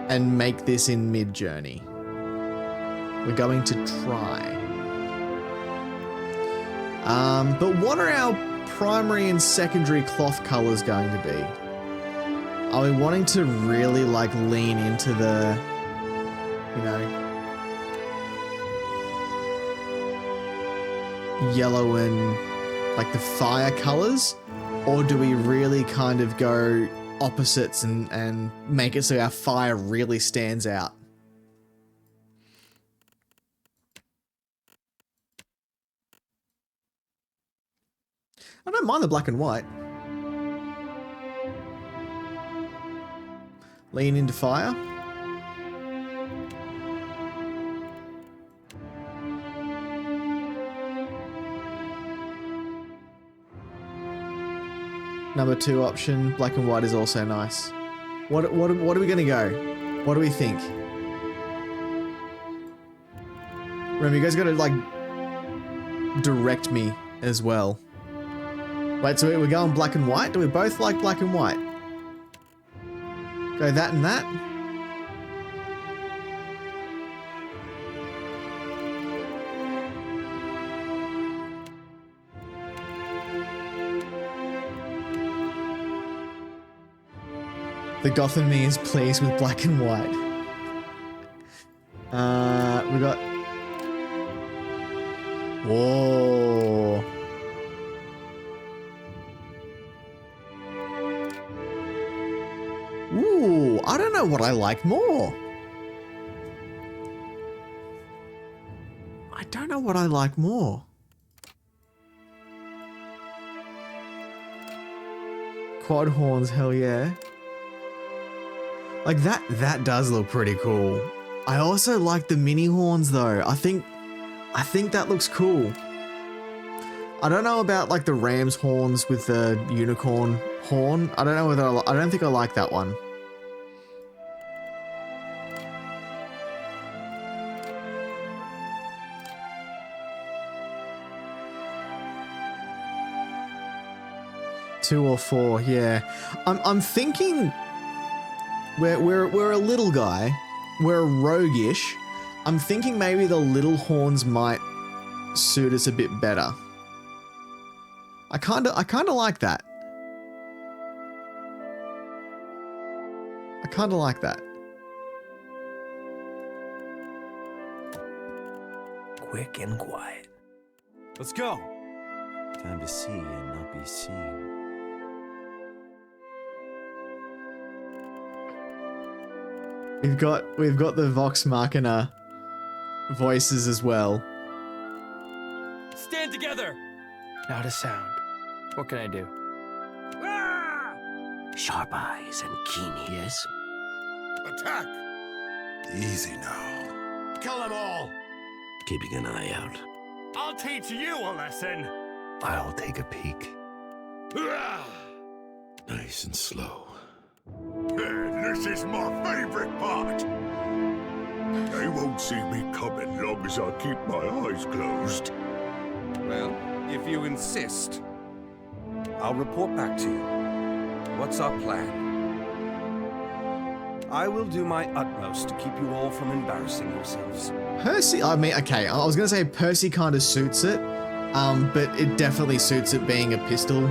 and make this in mid-journey. We're going to try. But what are our primary and secondary cloth colors going to be? Are we wanting to really like lean into the, you know, yellow and like the fire colors? Or do we really kind of go opposites and make it so our fire really stands out? I don't mind the black and white. Lean into fire. Number 2 option, black and white is also nice. What are we gonna go? What do we think? Remember, you guys gotta like direct me as well. Wait, so we're going black and white? Do we both like black and white? Go that and that? The goth in me is pleased with black and white. We got... Whoa. Ooh, I don't know what I like more. I don't know what I like more. Quad horns, hell yeah. Like that does look pretty cool. I also like the mini horns though. I think that looks cool. I don't know about like the ram's horns with the unicorn horn. I don't know whether I don't think I like that one. Two or four, yeah. I'm thinking we're a little guy. We're roguish. I'm thinking maybe the little horns might suit us a bit better. I kinda like that. I kinda like that. Quick and quiet. Let's go. Time to see and not be seen. We've got the Vox Machina voices as well. Stand together. Not a sound. What can I do? Sharp eyes and keen ears. Attack! Easy now. Kill them all! Keeping an eye out. I'll teach you a lesson! I'll take a peek. Nice and slow. This is my favorite part! They won't see me coming long as I keep my eyes closed. Well, if you insist, I'll report back to you. What's our plan? I will do my utmost to keep you all from embarrassing yourselves. Percy, I mean, okay, I was gonna say Percy kind of suits it, but it definitely suits it being a pistol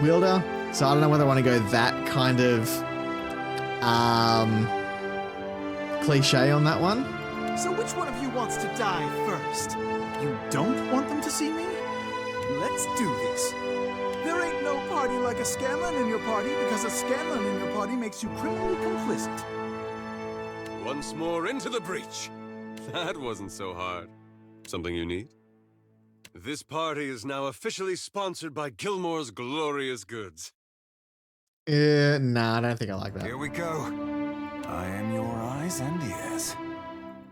wielder. So I don't know whether I want to go that kind of cliche on that one. So which one of you wants to die first? You don't want them to see me? Let's do this. There ain't no party like a Scanlan in your party because a Scanlan in your party makes you criminally complicit. Once more into the breach. That wasn't so hard. Something you need? This party is now officially sponsored by Gilmore's Glorious Goods. Nah, I don't think I like that. Here we go. I am your eyes and ears.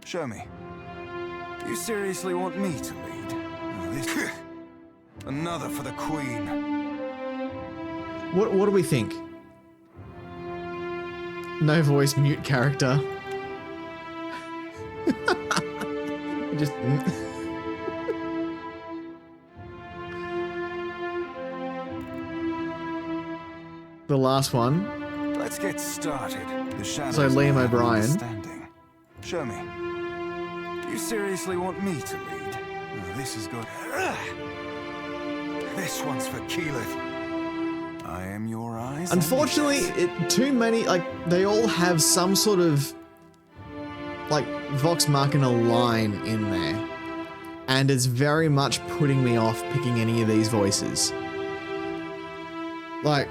Show me. You seriously want me to lead? Oh, this... Another for the Queen. What do we think? No voice, mute character. Just... The last one. Let's get started. The shadows So Liam O'Brien. Show me. You seriously want me to lead? Oh, this is good. This one's for Keyleth. I am your eyes. Unfortunately, too many, like, they all have some sort of, like, Vox Machina line in there. And it's very much putting me off picking any of these voices. Like,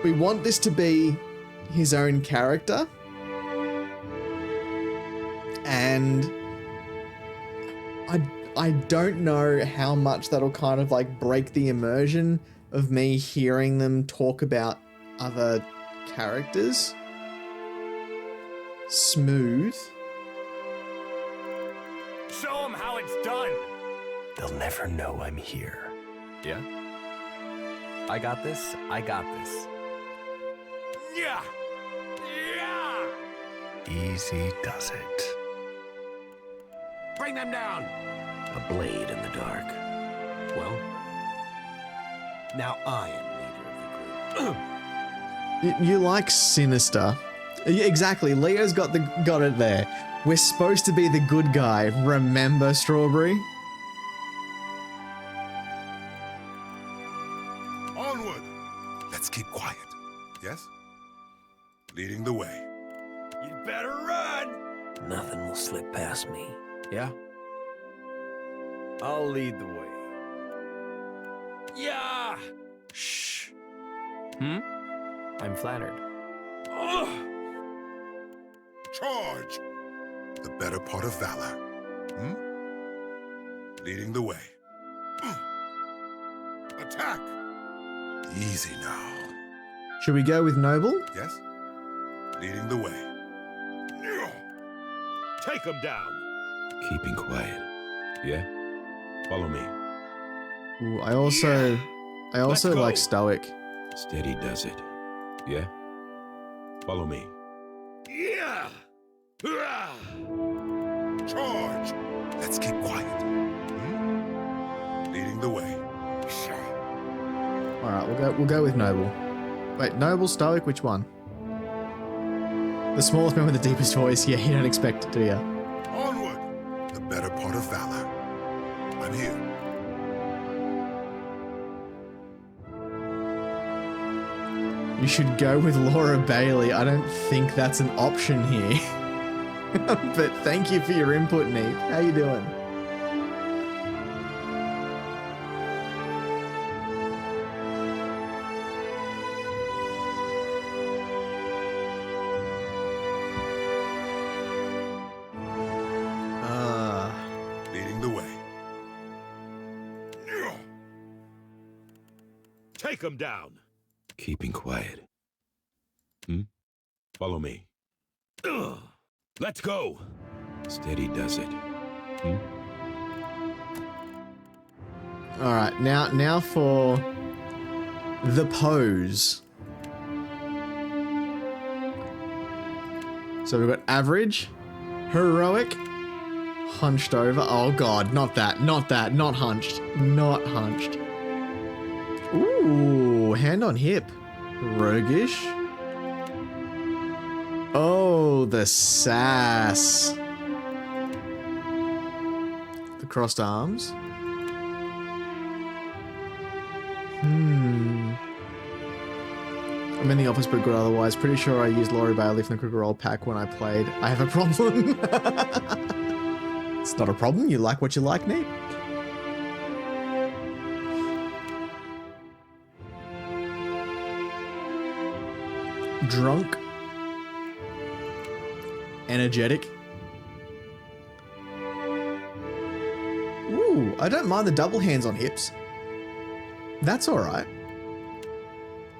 we want this to be his own character. And I don't know how much that'll kind of like break the immersion of me hearing them talk about other characters. Smooth. Show them how it's done. They'll never know I'm here. Yeah? I got this. I got this. Yeah. Yeah. Easy does it. Bring them down. A blade in the dark. Well, now I am leader of the group. You like sinister. Exactly, Leo's got it there. We're supposed to be the good guy, remember, Strawberry? Onward! Let's keep quiet. Yes? Leading the way. You'd better run. Nothing will slip past me. Yeah? I'll lead the way. Yeah. Shh. I'm flattered. Ugh. Charge! The better part of valor. Leading the way. Attack! Easy now. Should we go with Noble? Yes? Leading the way. Take them down. Keeping quiet. Yeah? Follow me. Ooh, I also like Stoic. Steady does it. Yeah? Follow me. Yeah. Charge! Let's keep quiet. Leading the way. All right, we'll go with Noble. Wait, Noble, Stoic, which one? The smallest man with the deepest voice. Yeah, you don't expect it, do you? Onward! The better part of valor. I'm here. You should go with Laura Bailey. I don't think that's an option here. But thank you for your input, Neep. How you doing? Leading the way. Take them down. Keeping quiet. Follow me. Let's go. Steady does it. All right, now for the pose. So we've got average, heroic, hunched over. Oh god, not that, not hunched, not hunched. Ooh, hand on hip, roguish. Oh, the sass. The crossed arms. I'm in the office but good otherwise. Pretty sure I used Laurie Bailey from the Critical Role pack when I played. I have a problem. It's not a problem. You like what you like, Nate. Drunk. Energetic. Ooh, I don't mind the double hands on hips. That's alright.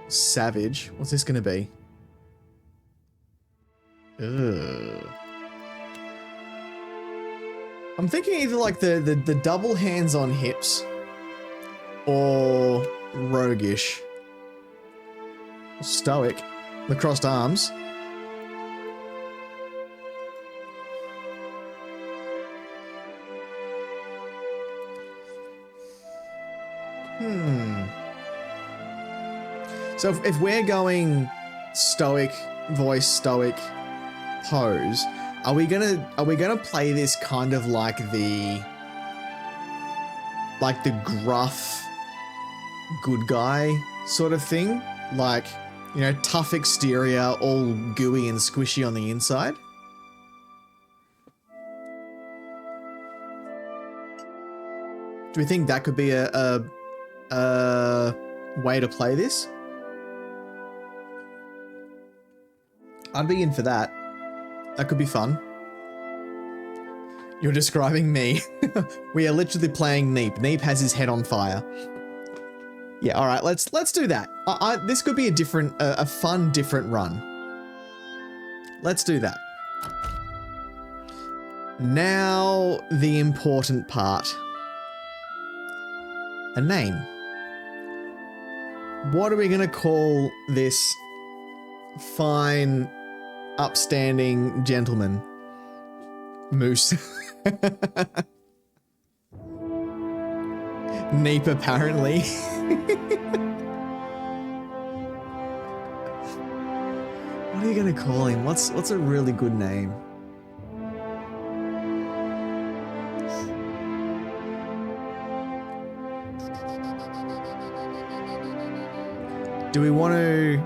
Savage. What's this gonna be? Ugh. I'm thinking either like the double hands on hips or roguish. Stoic. The crossed arms. So if we're going stoic voice, stoic pose, are we gonna play this kind of like the gruff good guy sort of thing? Like, you know, tough exterior, all gooey and squishy on the inside? Do we think that could be a way to play this? I'd be in for that. That could be fun. You're describing me. We are literally playing Neep. Neep has his head on fire. Yeah, all right, let's do that. This could be a different, a fun, different run. Let's do that. Now, the important part. A name. What are we gonna call this fine, upstanding gentleman? Moose. Neep, apparently. What are you gonna call him? What's a really good name? Do we want to?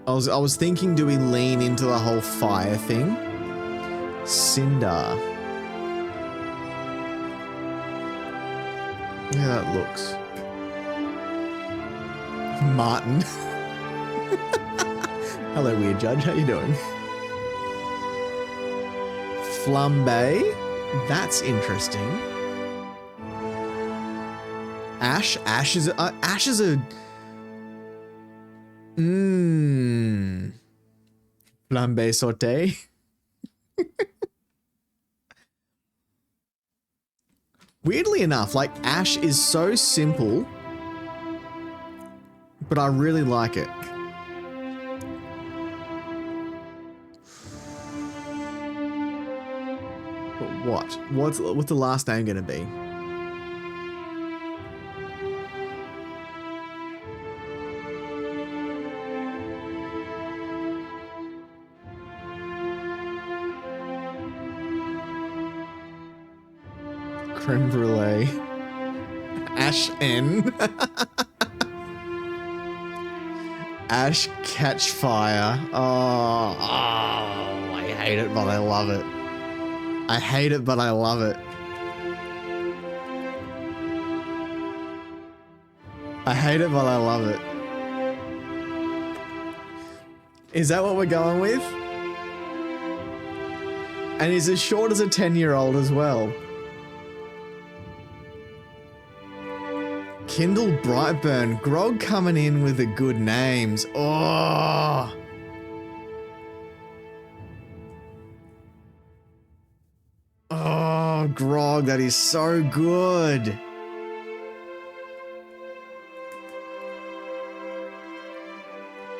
I was thinking, do we lean into the whole fire thing? Cinder. Yeah, that looks. Martin. Hello, weird judge. How you doing? Flambe. That's interesting. Ash. Ash is a. Flambe sauté. Weirdly enough, like, Ash is so simple, but I really like it. But what? What's the last name gonna be? Creme brulee. Ash N. Ash catch fire. Oh, I hate it, but I love it. I hate it, but I love it. I hate it, but I love it. Is that what we're going with? And he's as short as a 10-year-old as well. Kindle Brightburn. Grog coming in with the good names. Oh. Oh, Grog, that is so good.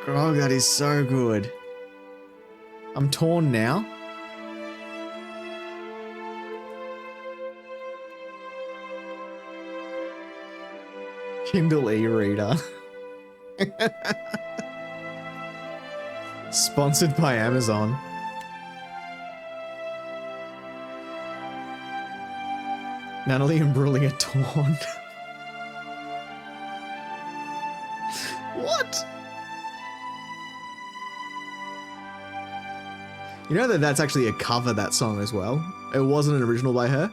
Grog, that is so good. I'm torn now. Kindle e-reader. Sponsored by Amazon. Natalie and Bruley are torn. What? You know that that's actually a cover, that song as well? It wasn't an original by her?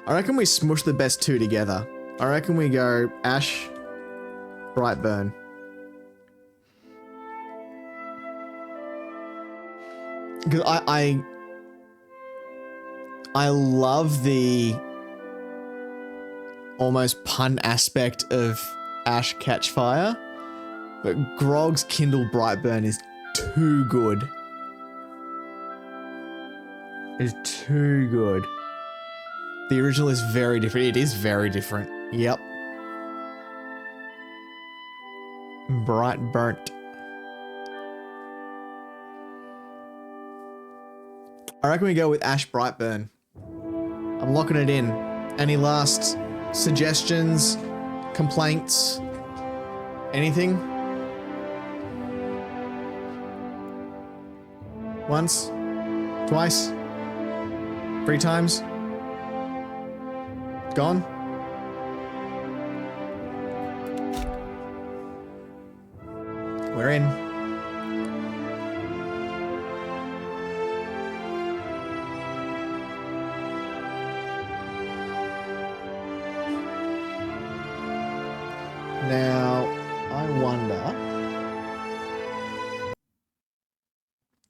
I reckon we smush the best two together. I reckon we go Ash, Brightburn. Because I love the almost pun aspect of Ash catch fire, but Grog's Kindle Brightburn is too good. It's too good. The original is very different. It is very different. Yep. Bright burnt. I reckon we go with Ash Brightburn. I'm locking it in. Any last suggestions, complaints, anything? Once? Twice? 3 times? Gone? We're in. Now, I wonder...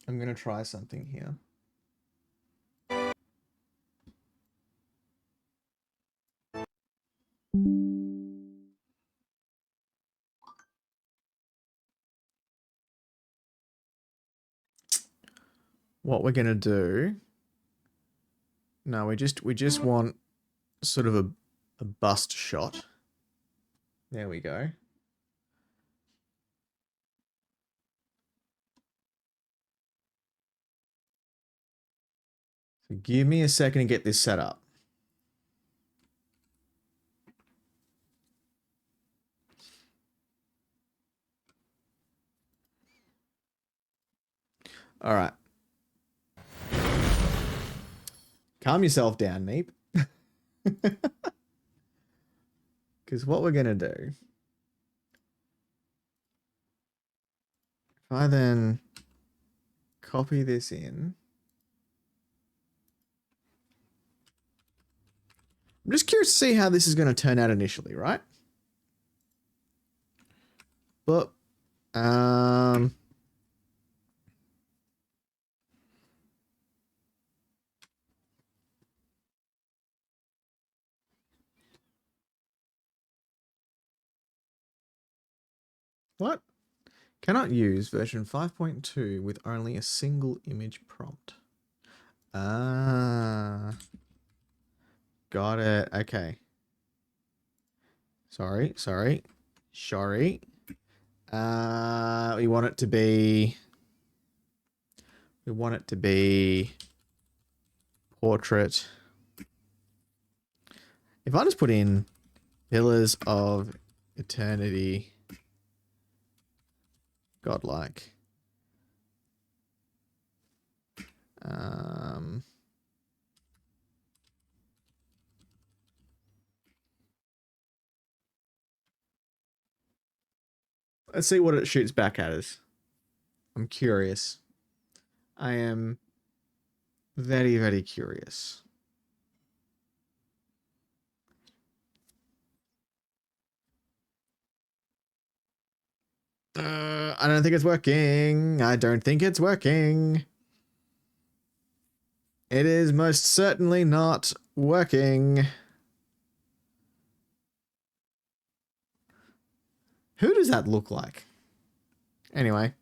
I'm gonna try something here. what we're gonna do. No, we just want sort of a bust shot. There we go. So give me a second to get this set up. All right. Calm yourself down, Neep. Because what we're going to do, if I then copy this in, I'm just curious to see how this is going to turn out initially, right? But, what? Cannot use version 5.2 with only a single image prompt. Ah. Got it. Okay. Sorry. We want it to be... We want it to be... Portrait. If I just put in Pillars of Eternity... Godlike. Let's see what it shoots back at us. I'm curious. I am very, very curious. I don't think it's working. I don't think it's working. It is most certainly not working. Who does that look like? Anyway,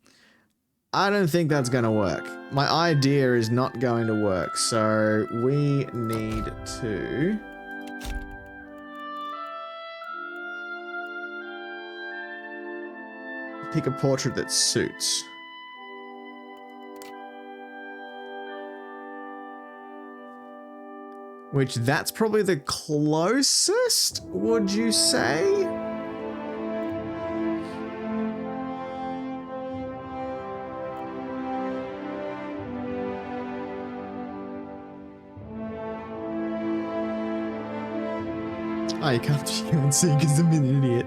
I don't think that's going to work. My idea is not going to work, so we need to... pick a portrait that suits. Which, that's probably the closest, would you say? Oh, you can't see because I'm an idiot.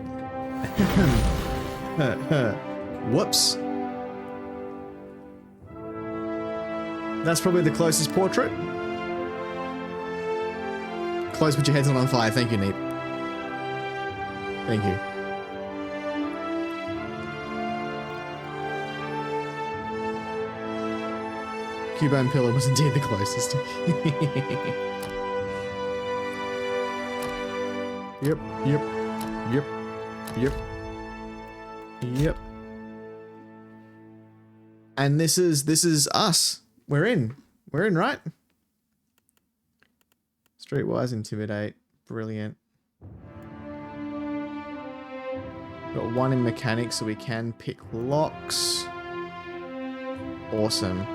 Whoops. That's probably the closest portrait. Close, put your heads on fire. Thank you, Neep. Thank you. Cubone Pillar was indeed the closest. Yep. And this is us. We're in, right? Streetwise, Intimidate, brilliant. Got one in mechanics, so we can pick locks. Awesome.